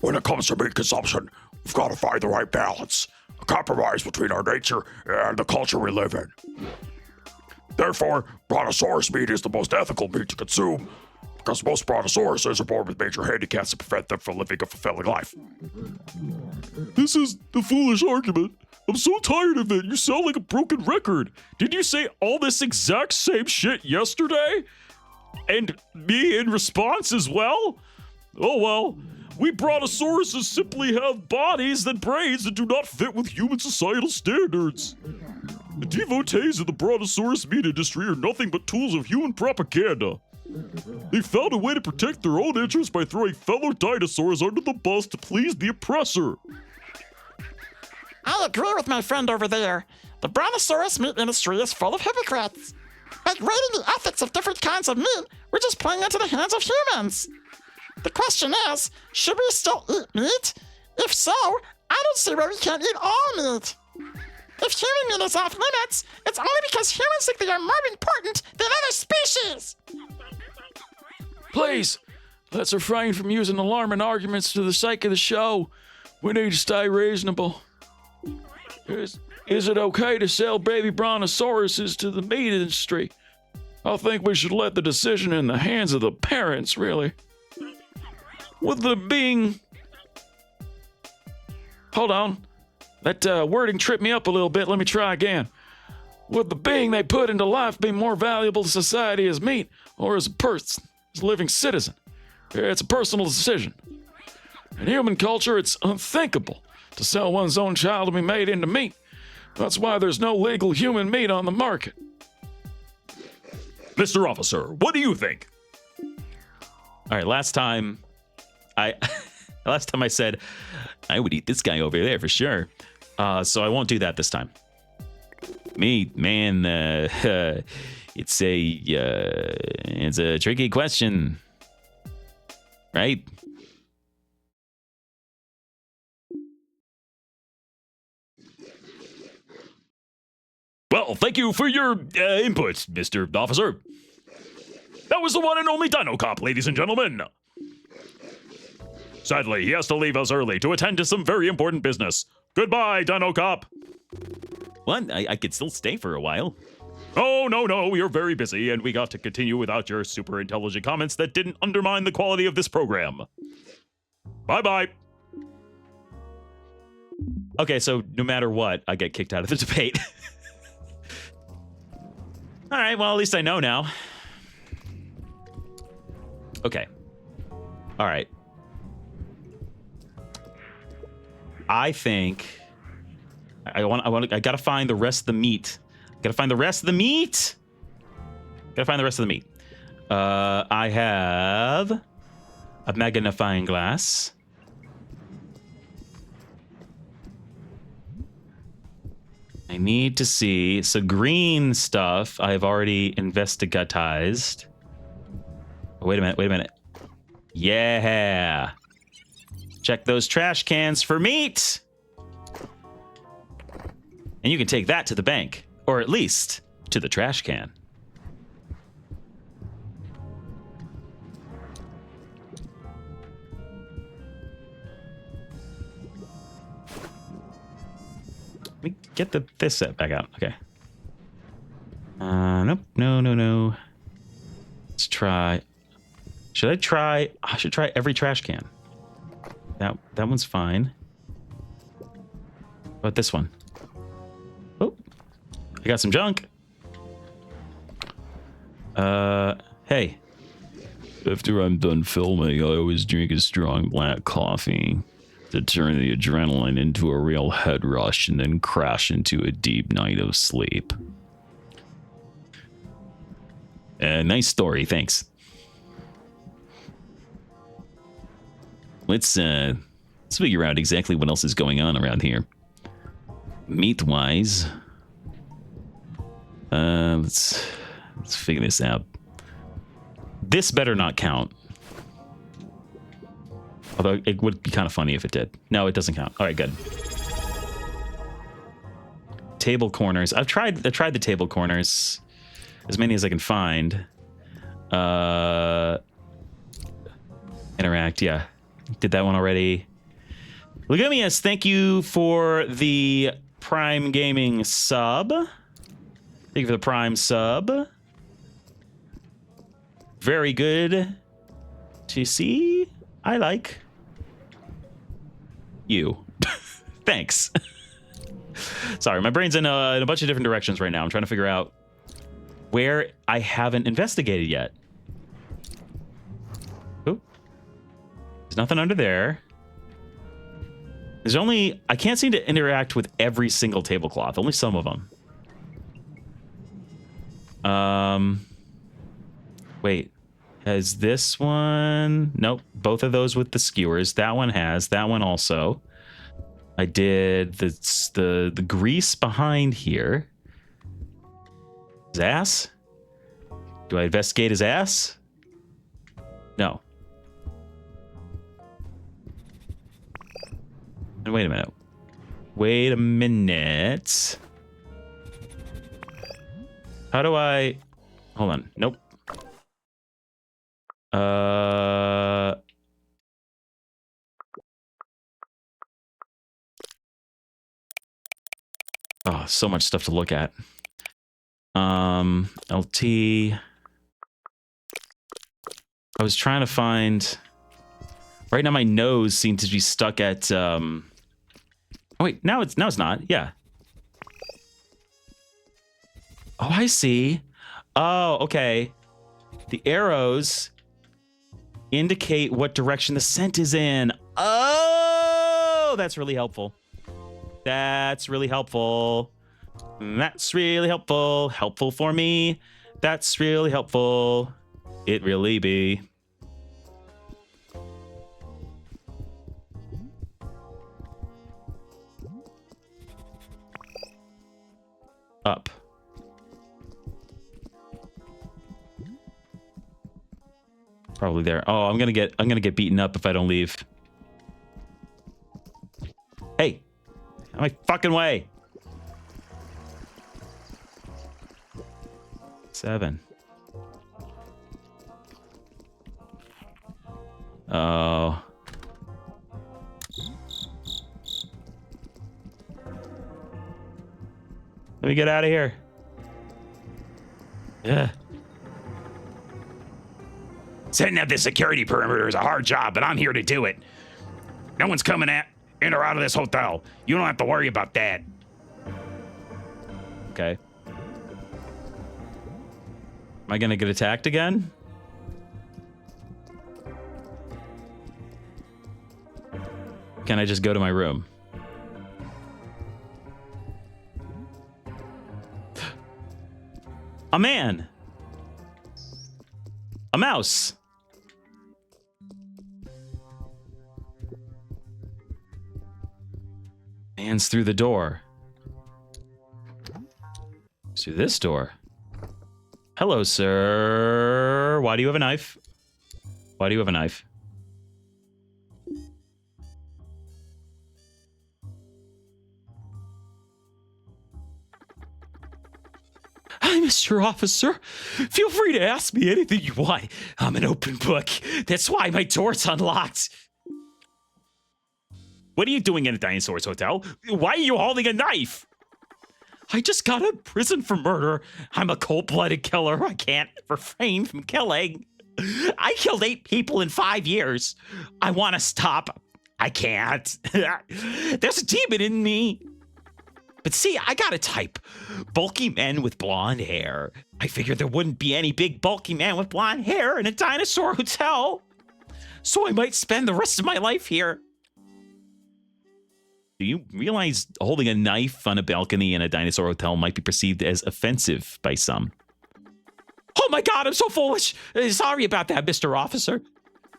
When it comes to meat consumption, we've got to find the right balance, a compromise between our nature and the culture we live in. Therefore, brontosaurus meat is the most ethical meat to consume, because most brontosauruses are born with major handicaps that prevent them from living a fulfilling life. This is a foolish argument. I'm so tired of it. You sound like a broken record. Did you say all this exact same shit yesterday? And me in response as well? Oh well. We brontosauruses simply have bodies and brains that do not fit with human societal standards. The devotees of the brontosaurus meat industry are nothing but tools of human propaganda. They found a way to protect their own interests by throwing fellow dinosaurs under the bus to please the oppressor. I agree with my friend over there. The brontosaurus meat industry is full of hypocrites. By grading the ethics of different kinds of meat, we're just playing into the hands of humans. The question is, should we still eat meat? If so, I don't see why we can't eat all meat. If human meat is off limits, it's only because humans think they are more important than other species. Please, let's refrain from using alarming arguments to the sake of the show. We need to stay reasonable. Is it okay to sell baby brontosauruses to the meat industry? I think we should let the decision in the hands of the parents, really. With the being... Hold on. That wording tripped me up a little bit. Let me try again. Would the being they put into life be more valuable to society as meat or as a person, as a living citizen? It's a personal decision. In human culture, it's unthinkable to sell one's own child to be made into meat. That's why there's no legal human meat on the market. Mr. Officer, what do you think? All right, last time I said I would eat this guy over there for sure. So I won't do that this time. Meat, man, it's a tricky question, right? Well, thank you for your input, Mr. Officer. That was the one and only DINOCOP, ladies and gentlemen. Sadly, he has to leave us early to attend to some very important business. Goodbye, DINOCOP. What? I could still stay for a while. Oh, no, we are very busy, and we got to continue without your super intelligent comments that didn't undermine the quality of this program. Bye-bye. Okay, so no matter what, I get kicked out of the debate. All right, well, at least I know now. Okay. All right. I think I gotta find the rest of the meat. I have a magnifying glass. I need to see. So green stuff I've already investigatized. Oh, wait a minute. Yeah. Check those trash cans for meat. And you can take that to the bank, or at least to the trash can. Let me get this set back out. Okay. Nope. No. Let's try. Should I try? I should try every trash can. That one's fine. What about this one? Oh, I got some junk. Hey. After I'm done filming, I always drink a strong black coffee to turn the adrenaline into a real head rush and then crash into a deep night of sleep. Nice story, thanks. Let's figure out exactly what else is going on around here. Meat-wise, let's figure this out. This better not count. Although it would be kind of funny if it did. No, it doesn't count. All right, good. Table corners. I've tried the table corners, as many as I can find. Interact, yeah. Did that one already. Legamius, thank you for the Prime Gaming sub. Thank you for the Prime sub. Very good to see. I like you. Thanks. Sorry, my brain's in a bunch of different directions right now. I'm trying to figure out where I haven't investigated yet. Oh, there's nothing under there. There's only, I can't seem to interact with every single tablecloth, only some of them. Wait, has this one? Nope, both of those with the skewers. That one has, that one also. I did the grease behind here. His ass? Do I investigate his ass? No. And wait a minute. Wait a minute. How do I... Hold on. Nope. Oh, so much stuff to look at. LT. I was trying to find... Right now my nose seems to be stuck at... Oh, wait, now it's not. Yeah. Oh, I see. Oh, okay. The arrows indicate what direction the scent is in. Oh, that's really helpful. That's really helpful. That's really helpful. Helpful for me. That's really helpful. It really be. Up. Probably there. Oh, I'm gonna get beaten up if I don't leave. Hey, out of my fucking way. 7. Oh. Let me get out of here. Yeah. Setting up this security perimeter is a hard job, but I'm here to do it. No one's coming in or out of this hotel. You don't have to worry about that. Okay. Am I gonna get attacked again? Can I just go to my room? A man! A mouse! Man's through the door. Through this door. Hello, sir. Why do you have a knife? Why do you have a knife? Hi, Mr. Officer. Feel free to ask me anything you want. I'm an open book. That's why my door's unlocked. What are you doing in a dinosaur's hotel? Why are you holding a knife? I just got out of prison for murder. I'm a cold-blooded killer. I can't refrain from killing. I killed 8 people in 5 years. I want to stop. I can't. There's a demon in me. But see, I got a type. Bulky men with blonde hair. I figured there wouldn't be any big bulky man with blonde hair in a dinosaur hotel. So I might spend the rest of my life here. Do you realize holding a knife on a balcony in a dinosaur hotel might be perceived as offensive by some? Oh my God, I'm so foolish. Sorry about that, Mr. Officer.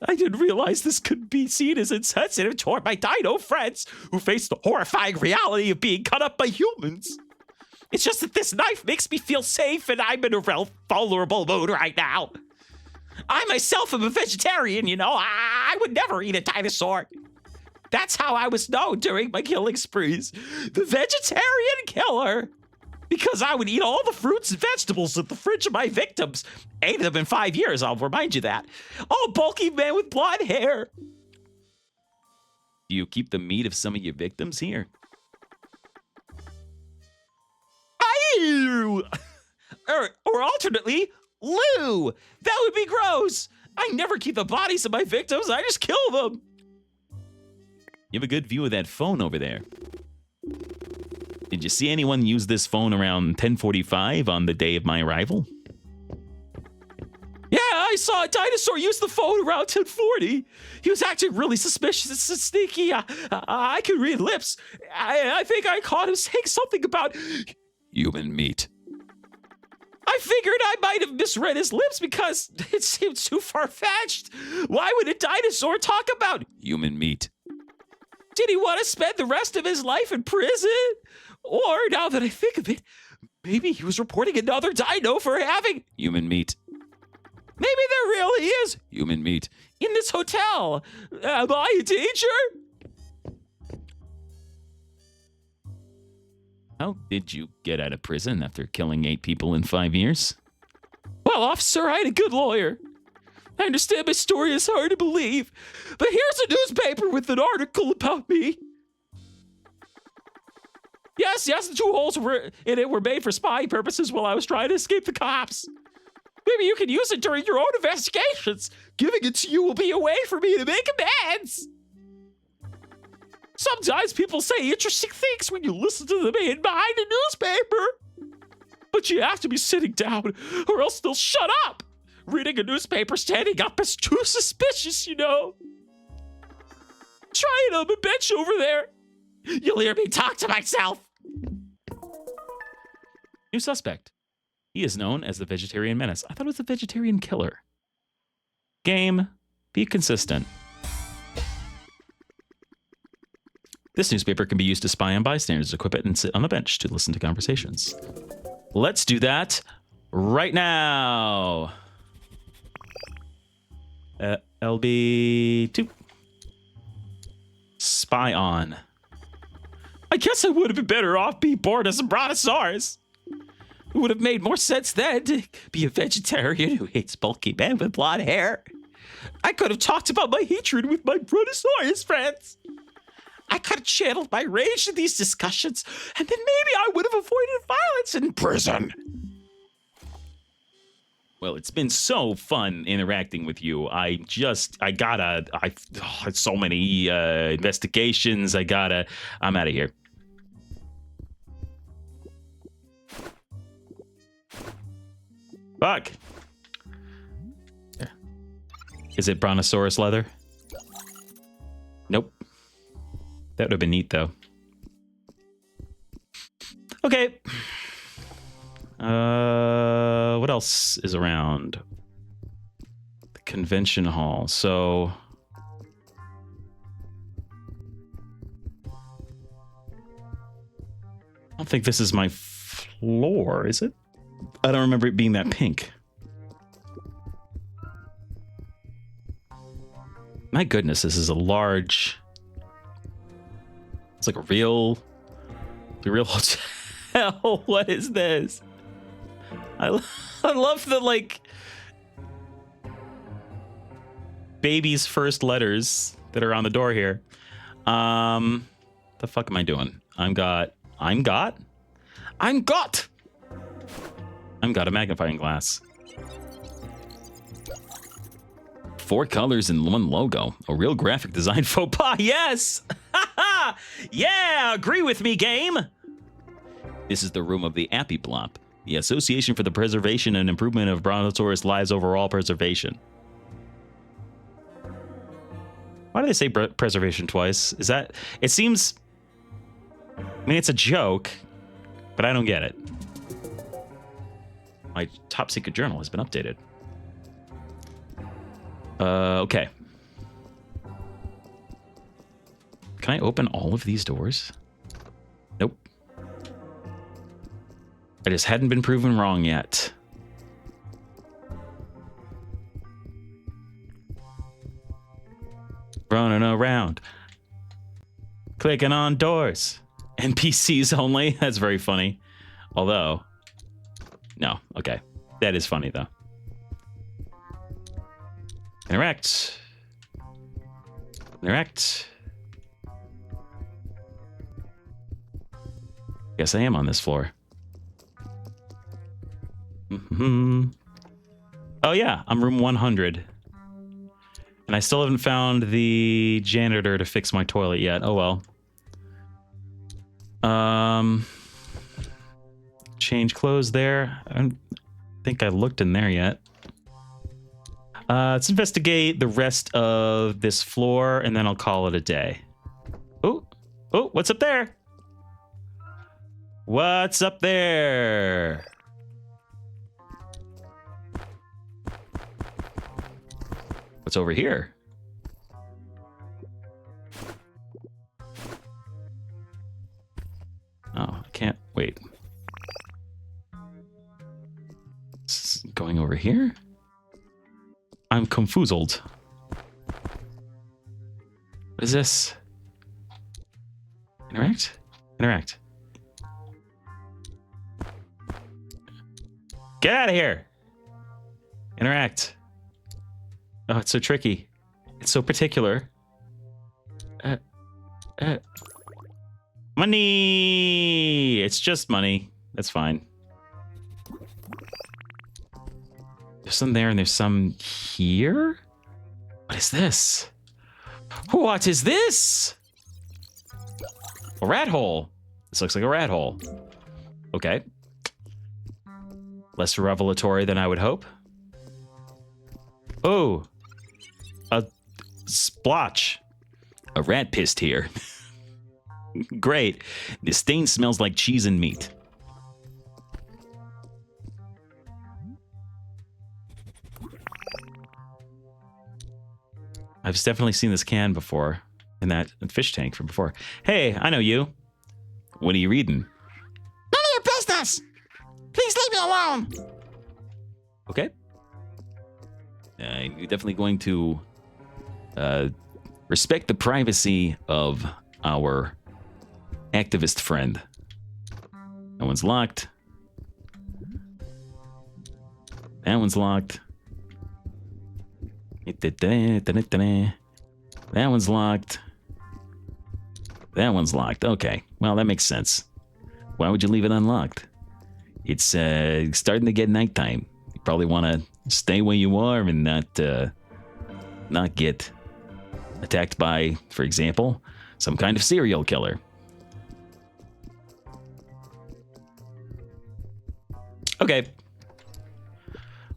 I didn't realize this could be seen as insensitive toward my dino friends who face the horrifying reality of being cut up by humans. It's just that this knife makes me feel safe and I'm in a real vulnerable mood right now. I myself am a vegetarian, you know. I would never eat a dinosaur. That's how I was known during my killing sprees. The vegetarian killer. Because I would eat all the fruits and vegetables at the fridge of my victims. 8 of them in 5 years, I'll remind you that. All bulky men with blonde hair. Do you keep the meat of some of your victims here? Or alternately, Lou. That would be gross. I never keep the bodies of my victims. I just kill them. You have a good view of that phone over there. Did you see anyone use this phone around 10:45 on the day of my arrival? Yeah, I saw a dinosaur use the phone around 10:40. He was acting really suspicious and sneaky. I could read lips. I think I caught him saying something about Human meat. I figured I might have misread his lips because it seemed too far-fetched. Why would a dinosaur talk about Human meat. Did he want to spend the rest of his life in prison? Or, now that I think of it, maybe he was reporting another dino for having Human meat. Maybe there really is Human meat. in this hotel. Am I in danger? How did you get out of prison after killing 8 people in 5 years? Well, officer, I had a good lawyer. I understand my story is hard to believe, but here's a newspaper with an article about me. Yes, the 2 holes in it were made for spying purposes while I was trying to escape the cops. Maybe you can use it during your own investigations. Giving it to you will be a way for me to make amends. Sometimes people say interesting things when you listen to the man behind a newspaper. But you have to be sitting down, or else they'll shut up. Reading a newspaper standing up is too suspicious, you know. Try it on the bench over there. You'll hear me talk to myself. New suspect. He is known as the Vegetarian Menace. I thought it was the Vegetarian Killer. Game, be consistent. This newspaper can be used to spy on bystanders, equip it, and sit on the bench to listen to conversations. Let's do that right now. LB2. Spy on. I guess I would have been better off being born as a brontosaurus. It would have made more sense then to be a vegetarian who hates bulky men with blonde hair. I could have talked about my hatred with my brontosaurus friends. I could have channeled my rage in these discussions, and then maybe I would have avoided violence in prison. Well, it's been so fun interacting with you. I had so many investigations. I'm out of here. Fuck. Is it brontosaurus leather? Nope. That would have been neat, though. Okay. What else is around? The convention hall. So... I don't think this is my floor, is it? I don't remember it being that pink. My goodness, this is a large... It's like a real hotel. What is this? I love the, like, baby's first letters that are on the door here. The fuck am I doing? I'm got a magnifying glass. 4 colors and 1 logo. A real graphic design faux pas. Yes! Yeah, agree with me, game. This is the room of the Appy Blop, the Association for the Preservation and Improvement of Brontosaurus Lives Overall Preservation. Why do they say preservation twice? Is that... It seems... I mean, it's a joke, but I don't get it. My top secret journal has been updated. Okay. Can I open all of these doors? Nope. I just hadn't been proven wrong yet. Running around. Clicking on doors. NPCs only? That's very funny. Although... No, okay. That is funny, though. Interact. Interact. Guess I am on this floor. Oh yeah, I'm room 100. And I still haven't found the janitor to fix my toilet yet. Oh well. Change clothes there. I don't think I looked in there yet. Let's investigate the rest of this floor, and then I'll call it a day. Oh, what's up there? What's up there? What's over here? Oh, I can't wait. Going over here? I'm confuzzled. What is this? Interact? Interact. Get out of here. Interact. Oh, it's so tricky. It's so particular. Money! It's just money. That's fine. There's some there and there's some here? What is this? What is this? A rat hole. This looks like a rat hole. Okay. Less revelatory than I would hope. Oh. A splotch. A rat pissed here. Great. The stain smells like cheese and meat. I've definitely seen this can before in that fish tank from before. Hey, I know you. What are you reading? None of your business. Please leave me alone. Okay. You're definitely going to respect the privacy of our activist friend. That one's locked. That one's locked. That one's locked. That one's locked. Okay. Well, that makes sense. Why would you leave it unlocked? It's starting to get nighttime. You probably want to stay where you are and not get attacked by, for example, some kind of serial killer. Okay.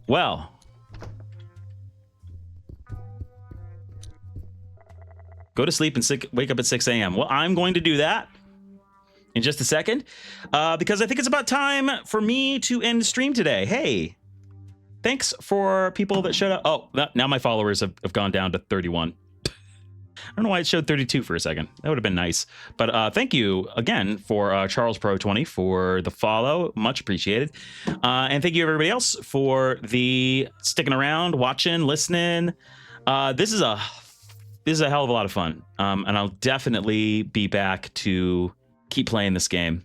Well. Go to sleep and wake up at 6 a.m. Well, I'm going to do that in just a second because I think it's about time for me to end the stream today. Hey, thanks for people that showed up. Oh, now my followers have gone down to 31. I don't know why it showed 32 for a second. That would have been nice. But thank you again for Charles Pro 20 for the follow. Much appreciated. And thank you everybody else for the sticking around, watching, listening. This is a hell of a lot of fun. And I'll definitely be back to keep playing this game.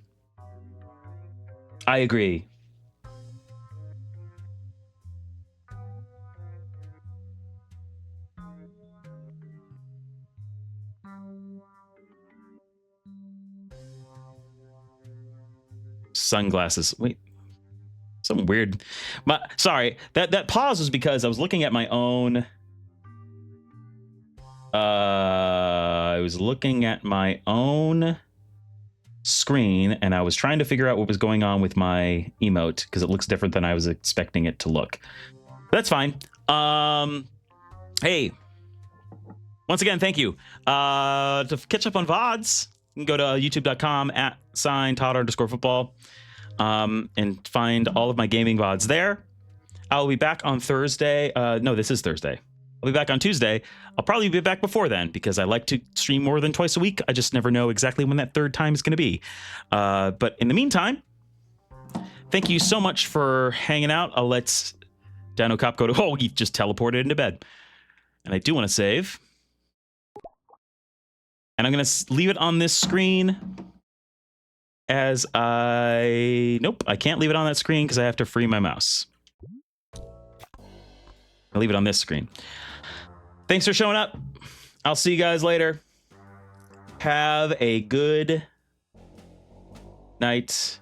I agree. Sunglasses. Wait. Something weird. Sorry. That pause was because I was looking at my own I was looking at my own screen and I was trying to figure out what was going on with my emote because it looks different than I was expecting it to look. That's fine. Hey, once again, thank you. To catch up on VODs, you can go to youtube.com @Todd_football and find all of my gaming VODs there. I'll be back on Thursday. No, this is Thursday. I'll be back on Tuesday. I'll probably be back before then because I like to stream more than twice a week. I just never know exactly when that third time is going to be. But in the meantime, thank you so much for hanging out. I'll let DINOCOP go to... Oh, he just teleported into bed. And I do want to save. And I'm going to leave it on this screen as I... Nope, I can't leave it on that screen because I have to free my mouse. I'll leave it on this screen. Thanks for showing up. I'll see you guys later. Have a good night.